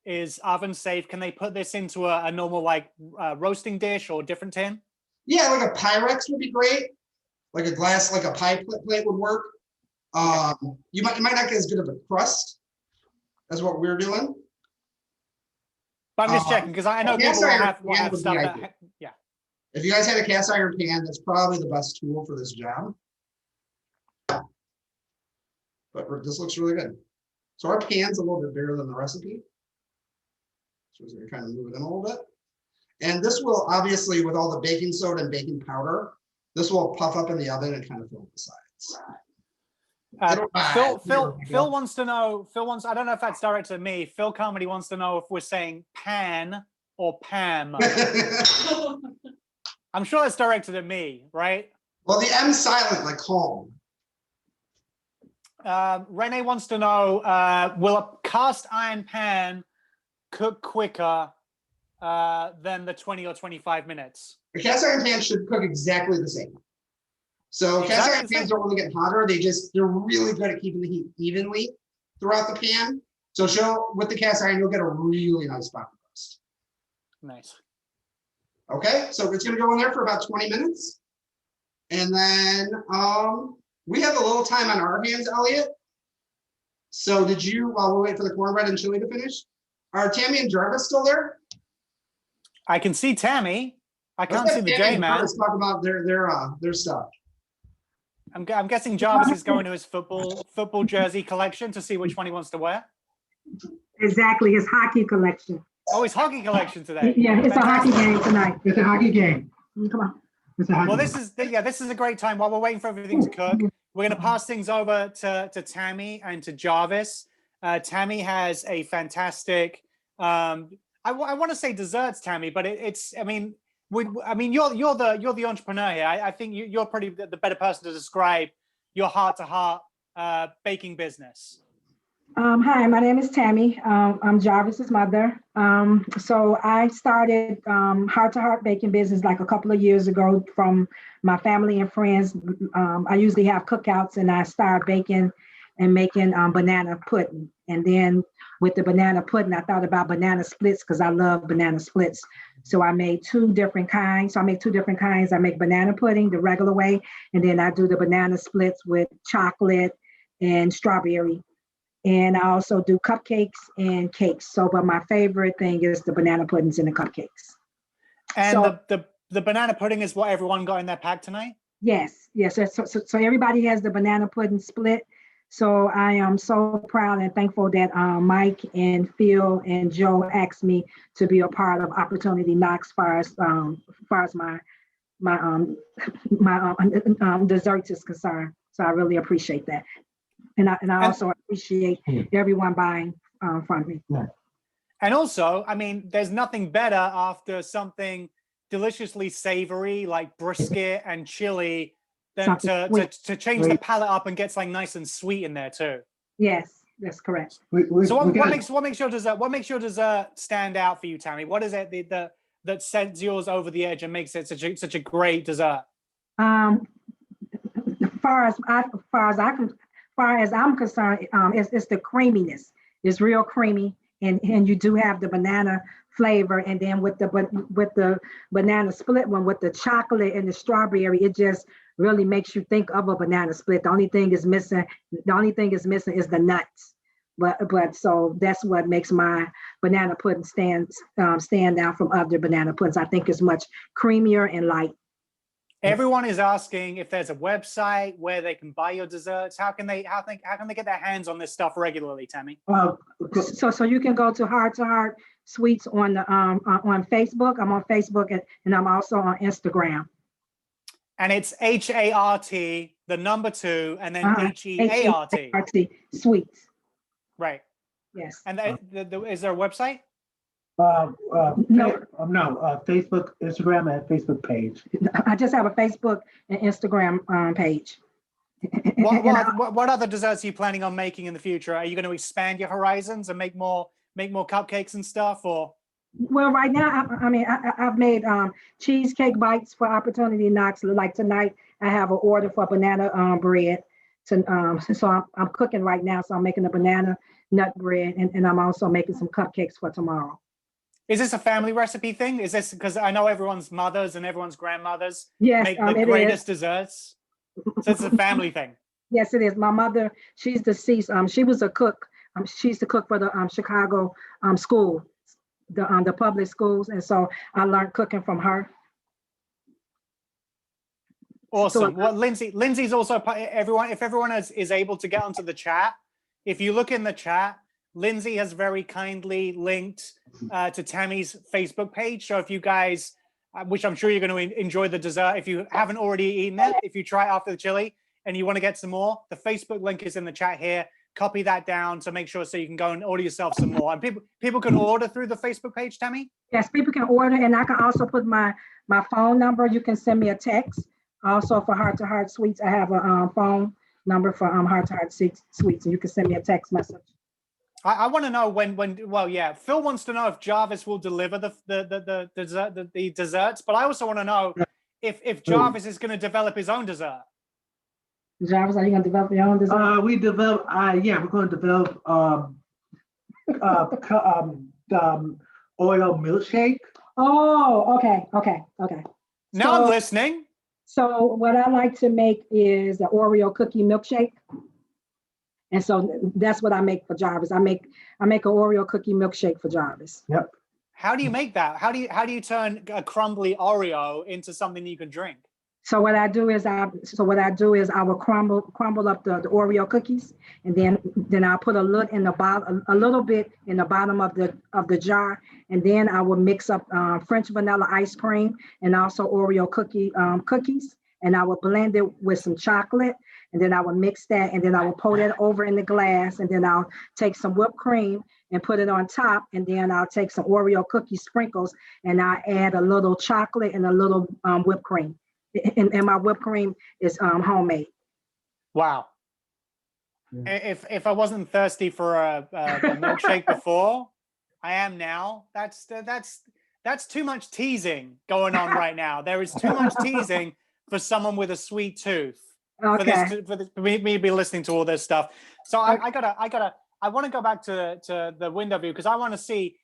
is oven safe, can they put this into a normal like roasting dish or different tin? Yeah, like a Pyrex would be great. Like a glass, like a pie plate would work. You might not get as good of a crust as what we're doing. But I'm just checking because I know people will have stuff that, yeah. If you guys had a cast iron pan, that's probably the best tool for this job. But this looks really good. So our pan's a little bit bigger than the recipe. So we're gonna kind of move it in a little bit. And this will obviously, with all the baking soda and baking powder, this will puff up in the oven and kind of fill the sides. Phil wants to know, I don't know if that's directed at me. Phil Carmody wants to know if we're saying pan or Pam. I'm sure it's directed at me, right? Well, the M's silent, like calm. Renee wants to know, will a cast iron pan cook quicker than the 20 or 25 minutes? A cast iron pan should cook exactly the same. So cast iron pans don't really get hotter. They're really good at keeping the heat evenly throughout the pan. So with the cast iron, you'll get a really nice spot roast. Nice. Okay, so it's gonna go in there for about 20 minutes. And then we have a little time on our hands, Elliott. So while we wait for the cornbread and chili to finish, are Tammy and Jarvis still there? I can see Tammy. I can't see the J man. Let's talk about their stuff. I'm guessing Jarvis is going to his football jersey collection to see which one he wants to wear. Exactly, his hockey collection. Oh, his hockey collection today. Yeah, it's a hockey game tonight. It's a hockey game. Come on. Well, this is a great time while we're waiting for everything to cook. We're going to pass things over to Tammy and to Jarvis. Tammy has a fantastic. I want to say desserts, Tammy, but it's. I mean, you're the entrepreneur here. I think you're probably the better person to describe your heart-to-heart baking business. Hi, my name is Tammy. I'm Jarvis's mother. So I started Heart to Heart baking business like a couple of years ago from my family and friends. I usually have cookouts and I start baking and making banana pudding. And then with the banana pudding, I thought about banana splits because I love banana splits. So I made 2 different kinds. So I make 2 different kinds. I make banana pudding the regular way, and then I do the banana splits with chocolate and strawberry. And I also do cupcakes and cakes. So, but my favorite thing is the banana puddings and the cupcakes. And so, the banana pudding is what everyone got in their pack tonight? Yes. So everybody has the banana pudding split. So I am so proud and thankful that Mike and Phil and Joe asked me to be a part of Opportunity Knocks as far as my desserts is concerned. So I really appreciate that. And I also appreciate everyone buying from me. And also, I mean, there's nothing better after something deliciously savory like brisket and chili than to change the palate up and get something nice and sweet in there too. Yes, that's correct. So what makes your dessert stand out for you, Tammy? What is it that sends yours over the edge and makes it such a great dessert? As far as I'm concerned, it's the creaminess. It's real creamy, and you do have the banana flavor, and then with the banana split one with the chocolate and the strawberry, it just really makes you think of a banana split. The only thing is missing is the nuts. But so that's what makes my banana pudding stand out from other banana puddings. I think it's much creamier and light. Everyone is asking if there's a website where they can buy your desserts. How can they get their hands on this stuff regularly, Tammy? So you can go to Heart Sweets on Facebook. I'm on Facebook and I'm also on Instagram. And it's HART, the number 2, and then HEART. Sweets. Right. Yes. And is there a website? No. Facebook, Instagram, and Facebook page. I just have a Facebook and Instagram page. What other desserts are you planning on making in the future? Are you going to expand your horizons and make more cupcakes and stuff, or? Well, right now, I've made cheesecake bites for Opportunity Knocks. Like tonight, I have an order for banana bread. So I'm cooking right now. So I'm making a banana nut bread, and I'm also making some cupcakes for tomorrow. Is this a family recipe thing? Is this because I know everyone's mothers and everyone's grandmothers make the greatest desserts? So it's a family thing. Yes, it is. My mother, she's deceased. She was a cook. She used to cook for the Chicago school, the public schools, and so I learned cooking from her. Awesome. Well, Lindsay's also everyone. If everyone is able to get onto the chat, if you look in the chat, Lindsay has very kindly linked to Tammy's Facebook page. So if you guys, which I'm sure you're going to enjoy the dessert, if you haven't already eaten it, if you try it after the chili and you want to get some more, the Facebook link is in the chat here. Copy that down to make sure so you can go and order yourself some more. And people can order through the Facebook page, Tammy? Yes, people can order, and I can also put my phone number. You can send me a text. Also for Heart to Heart Sweets, I have a phone number for Heart to Heart Sweets, and you can send me a text message. I want to know well, yeah, Phil wants to know if Jarvis will deliver the desserts, but I also want to know if Jarvis is going to develop his own dessert. Jarvis, are you going to develop your own dessert? We're going to develop Oreo milkshake. Oh, okay. Now I'm listening. So what I like to make is the Oreo cookie milkshake. And so that's what I make for Jarvis. I make an Oreo cookie milkshake for Jarvis. Yep. How do you make that? How do you turn a crumbly Oreo into something you can drink? So what I do is I will crumble up the Oreo cookies, and then I'll put a little bit in the bottom of the jar, and then I will mix up French vanilla ice cream and also Oreo cookies, and I will blend it with some chocolate, and then I will mix that, and then I will pour that over in the glass, and then I'll take some whipped cream and put it on top, and then I'll take some Oreo cookie sprinkles, and I'll add a little chocolate and a little whipped cream. And my whipped cream is homemade. Wow. If I wasn't thirsty for a milkshake before, I am now. That's too much teasing going on right now. There is too much teasing for someone with a sweet tooth. Okay. For me to be listening to all this stuff. So I want to go back to the window view because I want to see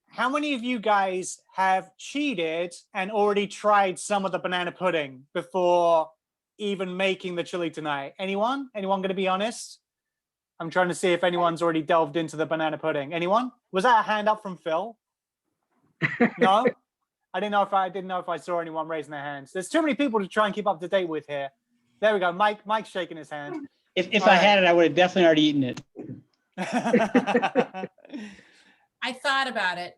how many of you guys have cheated and already tried some of the banana pudding before even making the chili tonight? Anyone? Anyone going to be honest? I'm trying to see if anyone's already delved into the banana pudding. Anyone? Was that a hand up from Phil? No? I didn't know if I saw anyone raising their hands. There's too many people to try and keep up to date with here. There we go. Mike's shaking his hand. If I had it, I would have definitely already eaten it. I thought about it.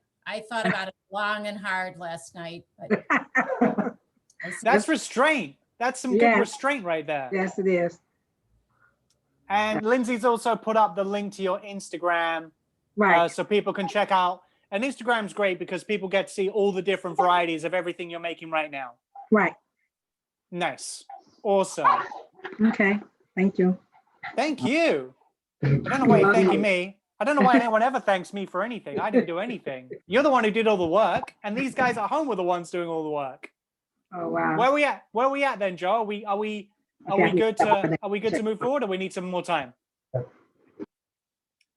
Long and hard last night. But that's restraint. That's some good restraint right there. Yes, it is. And Lindsay's also put up the link to your Instagram, right? So people can check out. And Instagram's great because people get to see all the different varieties of everything you're making right now. Right. Nice. Awesome. Okay. Thank you. Thank you. I don't know why you're thanking me. I don't know why anyone ever thanks me for anything. I didn't do anything. You're the one who did all the work, and these guys at home were the ones doing all the work. Oh wow. Where are we at then, Joe? Are we good to move forward, or we need some more time?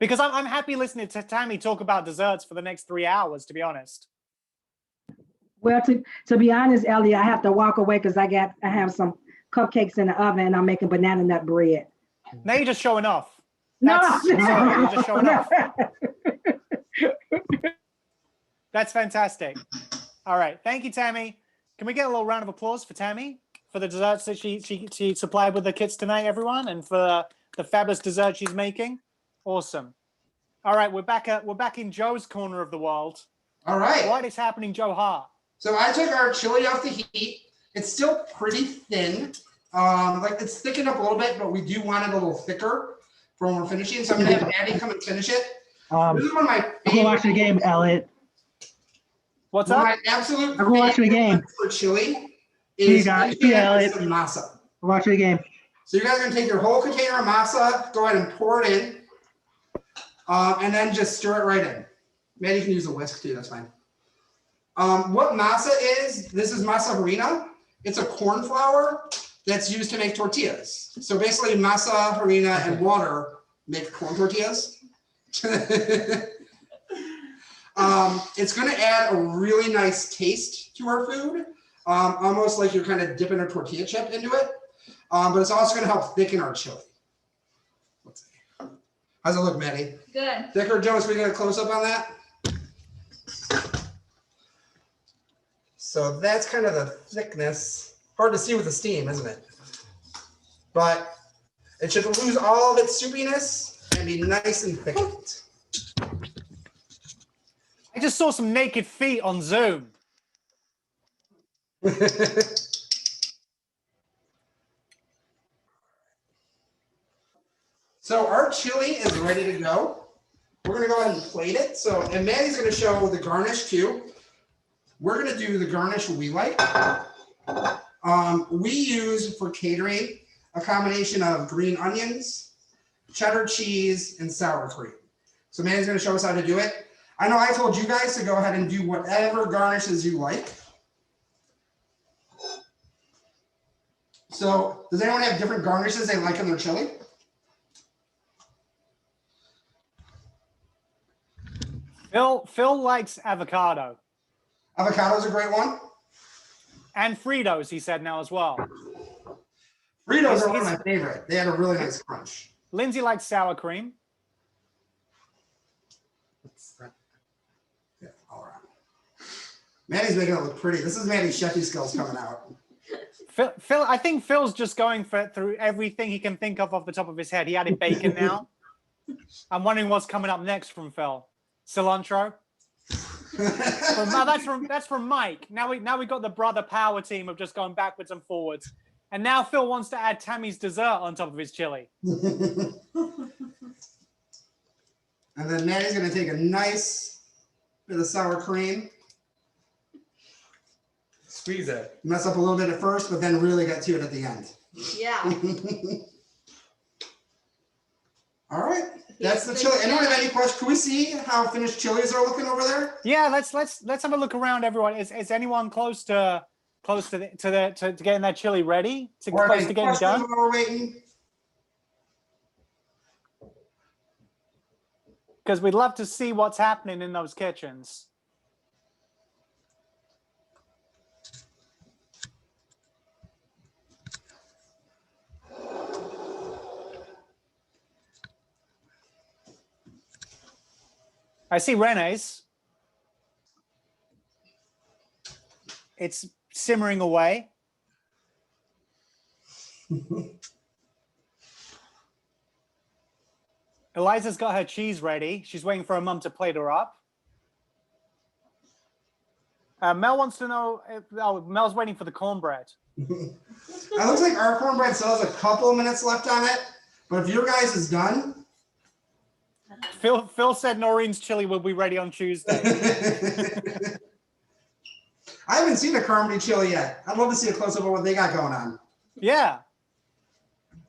Because I'm happy listening to Tammy talk about desserts for the next 3 hours, to be honest. Well, to be honest, Elliot, I have to walk away because I have some cupcakes in the oven and I'm making banana nut bread. Now you're just showing off. No, You're just showing no. off. That's fantastic. All right. Thank you, Tammy. Can we get a little round of applause for Tammy for the desserts that she supplied with the kids tonight, everyone, and for the fabulous dessert she's making? Awesome. All right, we're back in Joe's corner of the world. All right. What is happening, Joe Hart? So I took our chili off the heat. It's still pretty thin. Like it's thickened up a little bit, but we do want it a little thicker for when we're finishing. So I'm gonna have Maddy come and finish it. This is one of my favorite. Go watch the game, Elliot. What's one up? of my absolute Go watch the game. for chili You is got Elliot. Masa. Watch the game. So you guys are gonna take your whole container of masa, go ahead and pour it in, and then just stir it right in. Maybe you can use a whisk too, that's fine. What masa is, this is masa harina. It's a corn flour that's used to make tortillas. So basically masa, harina, and water make corn tortillas. It's gonna add a really nice taste to our food, almost like you're kind of dipping a tortilla chip into it. But it's also gonna help thicken our chili. Let's see. How's it look, Maddy? Good. Thicker, Jonas, we get a close up on that? So that's kind of the thickness. Hard to see with the steam, isn't it? But it should lose all of its soupiness and be nice and thickened. I just saw some naked feet on Zoom. So our chili is ready to go. We're gonna go ahead and plate it. So, and Maddy's gonna show the garnish too. We're gonna do the garnish we like. We use for catering a combination of green onions, cheddar cheese, and sour cream. So Maddy's gonna show us how to do it. I know I told you guys to go ahead and do whatever garnishes you like. So does anyone have different garnishes they like in their chili? Phil likes avocado. Avocado's a great one. And Fritos, he said now as well. Fritos are one of my favorite. They had a really nice crunch. Lindsay likes sour cream. Yeah, all around. Maddy's making it look pretty. This is Maddy's chefy skills coming out. Phil, I think Phil's just going through everything he can think of off the top of his head. He added bacon now. I'm wondering what's coming up next from Phil. Cilantro. That's from Mike. Now we got the brother power team of just going backwards and forwards. And now Phil wants to add Tammy's dessert on top of his chili. And then Maddy's gonna take a nice bit of sour cream. Squeeze it. Mess up a little bit at first, but then really get to it at the end. Yeah. All right. That's the chili. Anyone have any questions? Can we see how finished chilies are looking over there? Yeah, let's have a look around, everyone. Is anyone close to getting that chili ready? Close to getting done? While we're waiting. Because we'd love to see what's happening in those kitchens. I see Rene's. It's simmering away. Eliza's got her cheese ready. She's waiting for her mum to plate her up. Mel wants to know, Mel's waiting for the cornbread. It looks like our cornbread still has a couple of minutes left on it, but if your guys is done. Phil said Noreen's chili will be ready on Tuesday. I haven't seen the Carmody chili yet. I'd love to see a close-up of what they got going on. Yeah.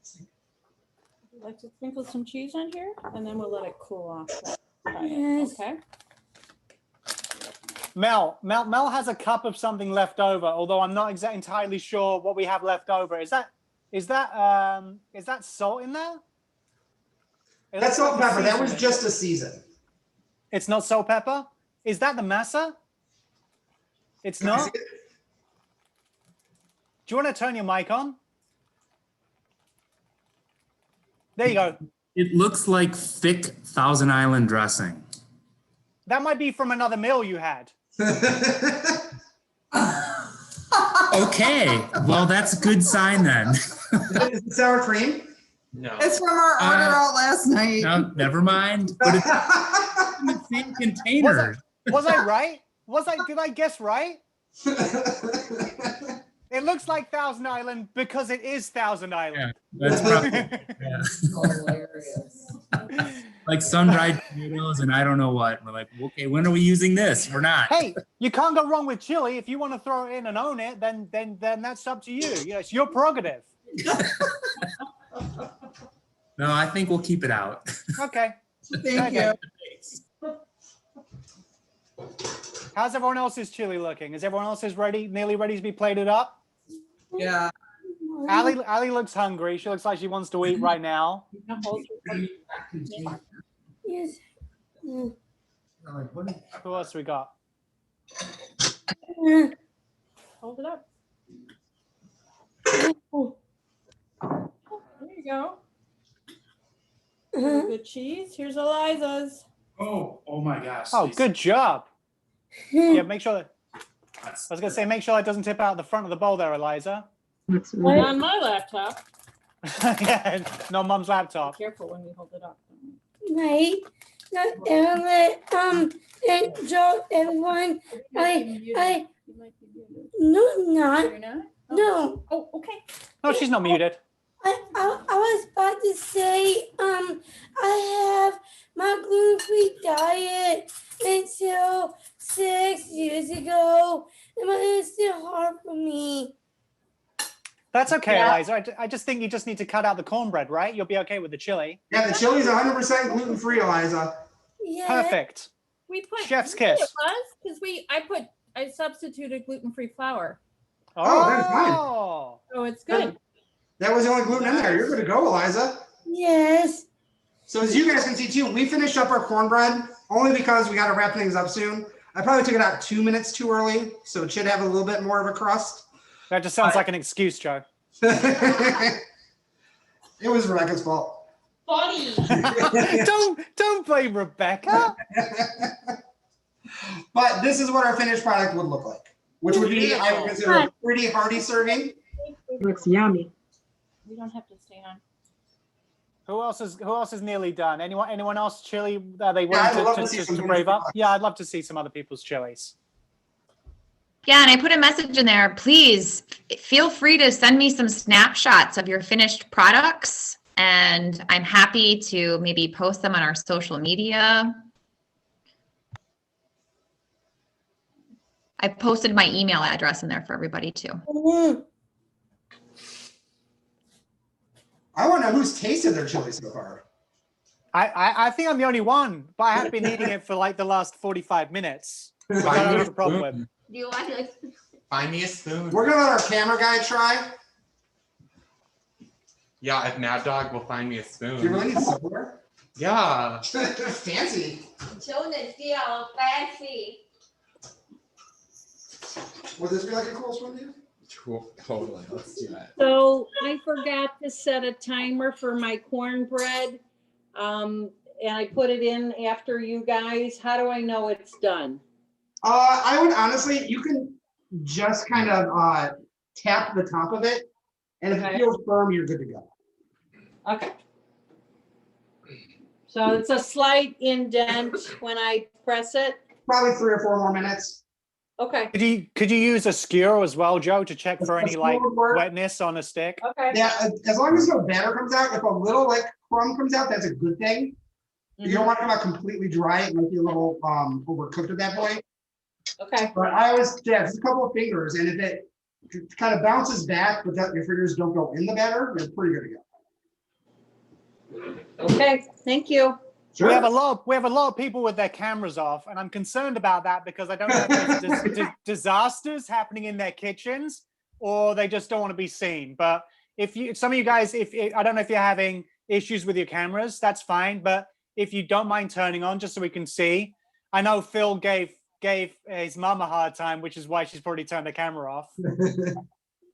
Would you like to sprinkle some cheese on here, and then we'll let it cool off. Yes. Okay. Mel has a cup of something left over, although I'm not entirely sure what we have left over. Is that salt in there? That's salt and pepper. That was just a season. It's not salt pepper? Is that the masa? It's not? Do you want to turn your mic on? There you go. It looks like thick Thousand Island dressing. That might be from another meal you had. Okay, well, that's a good sign then. Is it sour cream? No. It's from our order out last night. No, never mind. But it's in the same container. Was I right? Did I guess right? It looks like Thousand Island because it is Thousand Island. Yeah, that's probably like sun-dried tomatoes and I don't know what. We're like, okay, when are we using this? We're not. Hey, you can't go wrong with chili. If you want to throw it in and own it, then that's up to you. You know, it's your prerogative. No, I think we'll keep it out. Okay. Thank you. How's everyone else's chili looking? Is everyone else's nearly ready to be plated up? Yeah. Allie looks hungry. She looks like she wants to eat right now. Yes. Who else we got? Hold it up. There you go. Good cheese. Here's Eliza's. Oh my gosh. Oh, good job. Yeah, make sure that. I was gonna say, make sure it doesn't tip out the front of the bowl there, Eliza. On my laptop. Yeah, no mom's laptop. Be careful when you hold it up. Night. Elliott, and Joe, everyone. No, I'm not. You're not? No. Oh, okay. No, she's not muted. I was about to say, I have my gluten-free diet until 6 years ago, and it's still hard for me. That's okay, Yeah. Eliza. I just think you just need to cut out the cornbread, right? You'll be okay with the chili. Yeah, the chili's 100% gluten-free, Eliza. Yeah. Perfect. We put Chef's really kiss. It was because I substituted gluten-free flour, Oh, that's fine. Oh. so it's good. That was the only gluten in there. You're good to go, Eliza. Yes. So as you guys can see too, we finished up our cornbread only because we got to wrap things up soon. I probably took it out 2 minutes too early, so it should have a little bit more of a crust. That just sounds like an excuse, Joe. It was Rebecca's fault. Funny. Don't blame Rebecca. But this is what our finished product would look like, which would be, I would consider, a pretty hearty serving. Looks yummy. We don't have to stay on. Who else is nearly done? Anyone else chili? They I'd love willing to see to some brave up? finished Yeah, I'd love to see some other people's chilies. Yeah, and I put a message in there. Please feel free to send me some snapshots of your finished products, and I'm happy to maybe post them on our social media. I posted my email address in there for everybody too. I want to know who's tasted their chili so far. I think I'm the only one, but I have been eating it for like the last 45 minutes. Which I don't have a problem with. Do you want to? Find me a spoon. We're gonna let our camera guy try. Yeah, if Mad Dog will find me a spoon. Do you really need silverware? Yeah. Fancy. Fancy. Would this be like a cool spoon to you? Totally. Let's do that. So I forgot to set a timer for my cornbread. And I put it in after you guys. How do I know it's done? I would honestly, you can just kind of tap the top of it, and if it feels firm, you're good to go. Okay. So it's a slight indent when I press it. Probably 3 or 4 more minutes. Okay. Could you use a skewer as well, Joe, to check for any like wetness on a stick? Okay. Yeah, as long as no batter comes out, if a little like crumb comes out, that's a good thing. You don't want to come out completely dry. It might be a little overcooked at that point. Okay. But I always, just a couple of fingers, and if it kind of bounces back, but that your fingers don't go in the batter, you're pretty good to go. Okay, thank you. Sure. We have a lot of people with their cameras off, and I'm concerned about that because I don't know if there's disasters happening in their kitchens or they just don't want to be seen. But if some of you guys, I don't know if you're having issues with your cameras, that's fine. But if you don't mind turning on just so we can see. I know Phil gave his mum a hard time, which is why she's probably turned the camera off.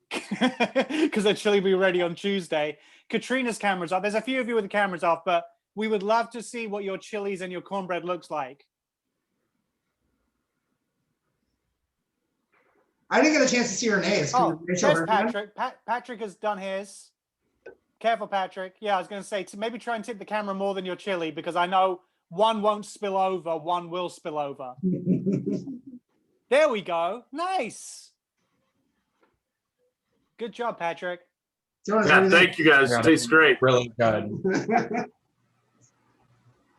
Because the chili will be ready on Tuesday. Katrina's camera's off. There's a few of you with the cameras off, but we would love to see what your chilies and your cornbread looks like. I didn't get a chance to see Renee's. Oh, there's Patrick. Patrick has done his. Careful, Patrick. Yeah, I was going to say, maybe try and tip the camera more than your chili, because I know one won't spill over, one will spill over. There we go. Nice. Good job, Patrick. Yeah, thank you guys. It tastes great. Really good.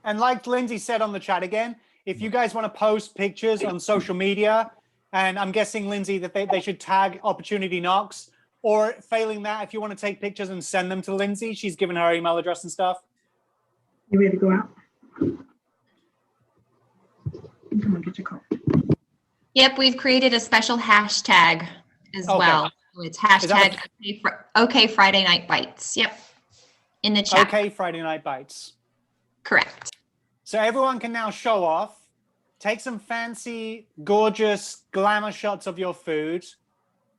And like Lindsay said on the chat again, if you guys want to post pictures on social media, and I'm guessing, Lindsay, that they should tag Opportunity Knocks, or failing that, if you want to take pictures and send them to Lindsay, she's given her email address and stuff. You ready to go out? Come on, get your coat. Yep, we've created a special hashtag as well. So it's hashtag OK Friday Night Bites. Yep, in the chat. OK Friday Night Bites. Correct. So everyone can now show off. Take some fancy, gorgeous, glamour shots of your food.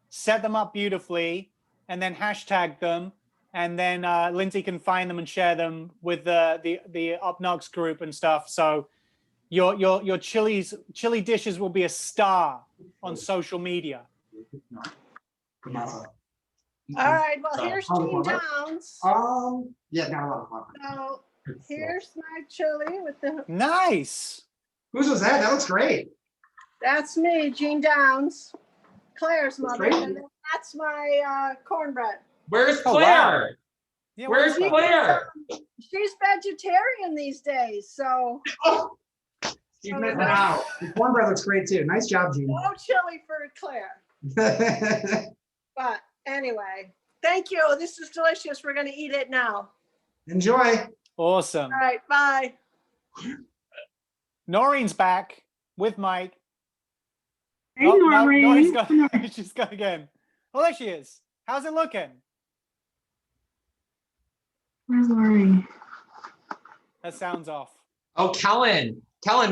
Set them up beautifully, and then hashtag them. And then Lindsay can find them and share them with the Upnox group and stuff. So your chili dishes will be a star on social media. All right, well, here's Jean Downs. Yeah, not a lot of fun. So here's my chili with the. Nice. Whose was that? That looks great. That's me, Jean Downs, Claire's mother. Great. And then that's my cornbread. Where's Claire? Wow. Yeah, where's Claire? She's vegetarian these days, so. She's missing out. The cornbread looks great too. Nice job, Jean. No chili for Claire. But anyway, thank you. This is delicious. We're going to eat it now. Enjoy. Awesome. All right, bye. Noreen's back with Mike. Hey, Noreen. Noreen's got, she's got again. Oh, there she is. How's it looking? Where's Noreen? That sounds off. Oh, Kellen,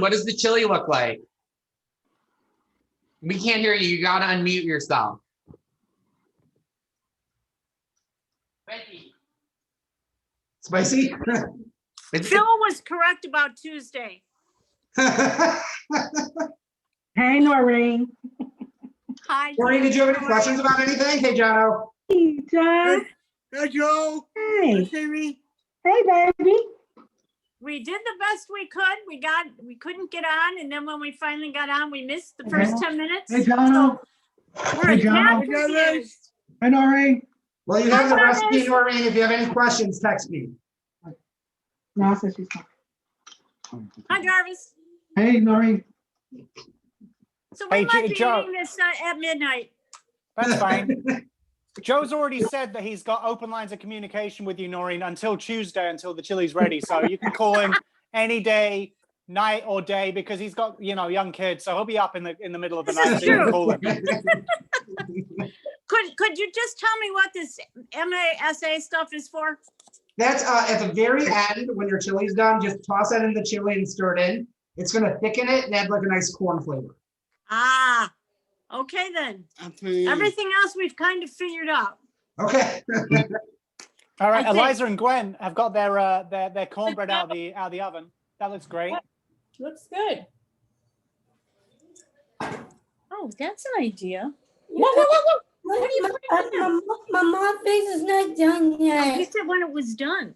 what does the chili look like? We can't hear you. You got to unmute yourself. Spicy? Phil was correct about Tuesday. Hey, Noreen. Hi. Noreen, did you have any questions about anything? Hey, Jono. Hey, John. Hey, Joe. Hey. Timmy. Hey, baby. We did the best we could. We couldn't get on, and then when we finally got on, we missed the first 10 minutes. Hey, Jono. We're Hey, Jono. confused. Hey, Noreen. Well, you have the recipe, Noreen. If you have any questions, text me. No, I said she's fine. Hi, Jarvis. Hey, Noreen. So we Hey, might be Joe. eating this at midnight. That's fine. Joe's already said that he's got open lines of communication with you, Noreen, until Tuesday, until the chili's ready. So you can call him any day, night or day, because he's got, young kids. So he'll be up in the middle of the night. So you can call him. Could you just tell me what this MASA stuff is for? That's at the very end, when your chili's done, just toss that in the chili and stir it in. It's going to thicken it and add like a nice corn flavor. Ah, okay then. Everything else we've kind of figured out. Okay. All right, I think- Eliza and Gwen have got their cornbread out of the oven. That looks great. Looks good. Oh, that's an idea. My mom face is not done yet. You said when it was done.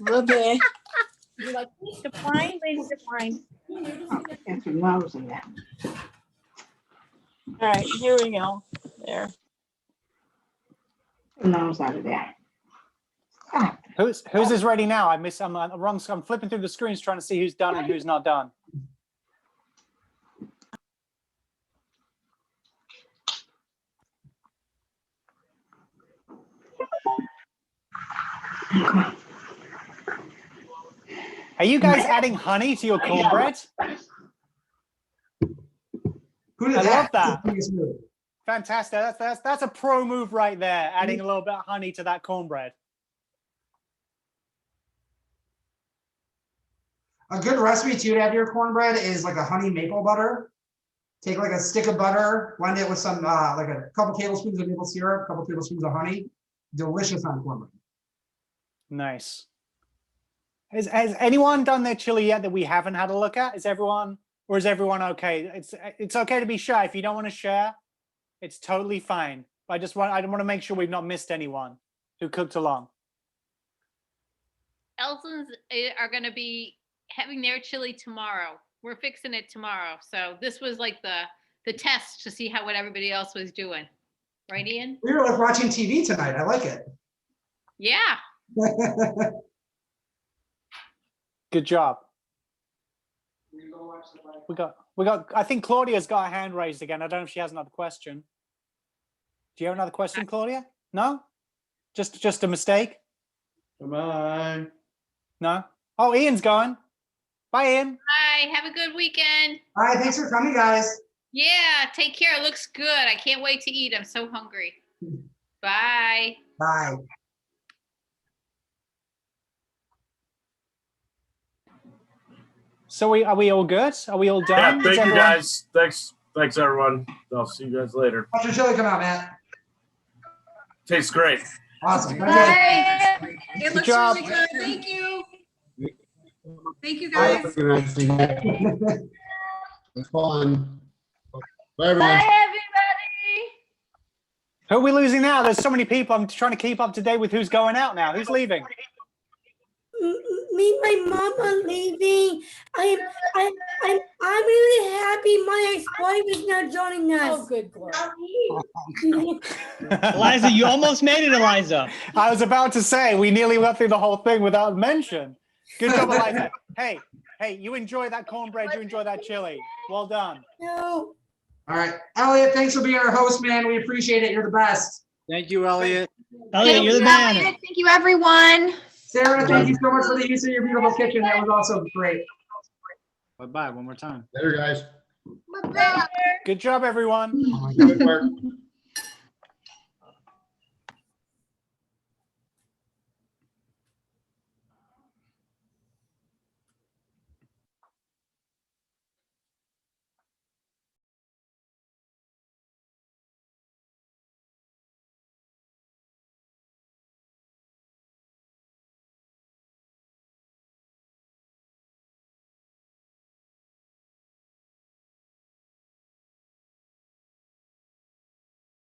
Okay. You like to find, ladies to find. Get your nose in there. All right, here we go. There. Your nose out of there. Who's is ready now? I'm wrong. I'm flipping through the screens trying to see who's done and who's not done. Are you guys adding honey to your cornbread? Who did I love that. Fantastic. That's a pro move right there, adding a little bit of honey to that cornbread. A good recipe too to have your cornbread is like a honey maple butter. Take like a stick of butter, blend it with some like a couple tablespoons of maple syrup, a couple tablespoons of honey. Delicious on cornbread. Nice. Has anyone done their chili yet that we haven't had a look at? Is everyone okay? It's okay to be shy. If you don't want to share, it's totally fine. But I want to make sure we've not missed anyone who cooked along. Elsons are going to be having their chili tomorrow. We're fixing it tomorrow. So this was like the test to see what everybody else was doing. Right, Ian? We were like watching TV tonight. I like it. Yeah. Good job. We got. I think Claudia's got a hand raised again. I don't know if she has another question. Do you have another question, Claudia? No? Just a mistake? Come on. No? Oh, Ian's going. Bye, Ian. Bye. Have a good weekend. All right, thanks for coming, guys. Yeah, take care. It looks good. I can't wait to eat. I'm so hungry. Bye. Bye. So are we all good? Are we all done? Yeah, thank you guys. Thanks everyone. I'll see you guys later. How's your chili come out, Matt? Tastes great. Awesome. Bye. It Good looks job. really good. Thank you. Thank you, guys. It's fun. Bye, everyone. Bye, everybody. Who are we losing now? There's so many people. I'm trying to keep up to date with who's going out now. Who's leaving? Me and my mom are leaving. I'm really happy my ex-wife is not joining us. Oh, good Lord. Eliza, you almost made it, Eliza. I was about to say, we nearly went through the whole thing without mention. Good job, Eliza. Hey, you enjoy that cornbread, you enjoy that chili. Well done. No. All right, Elliott, thanks for being our host, man. We appreciate it. You're the best. Thank you, Elliott. Elliott, you're the man. Thank you, everyone. Sarah, thank you so much for the use of your beautiful kitchen. That was also great. Bye-bye, one more time. Later, guys. Good job, everyone. Good work.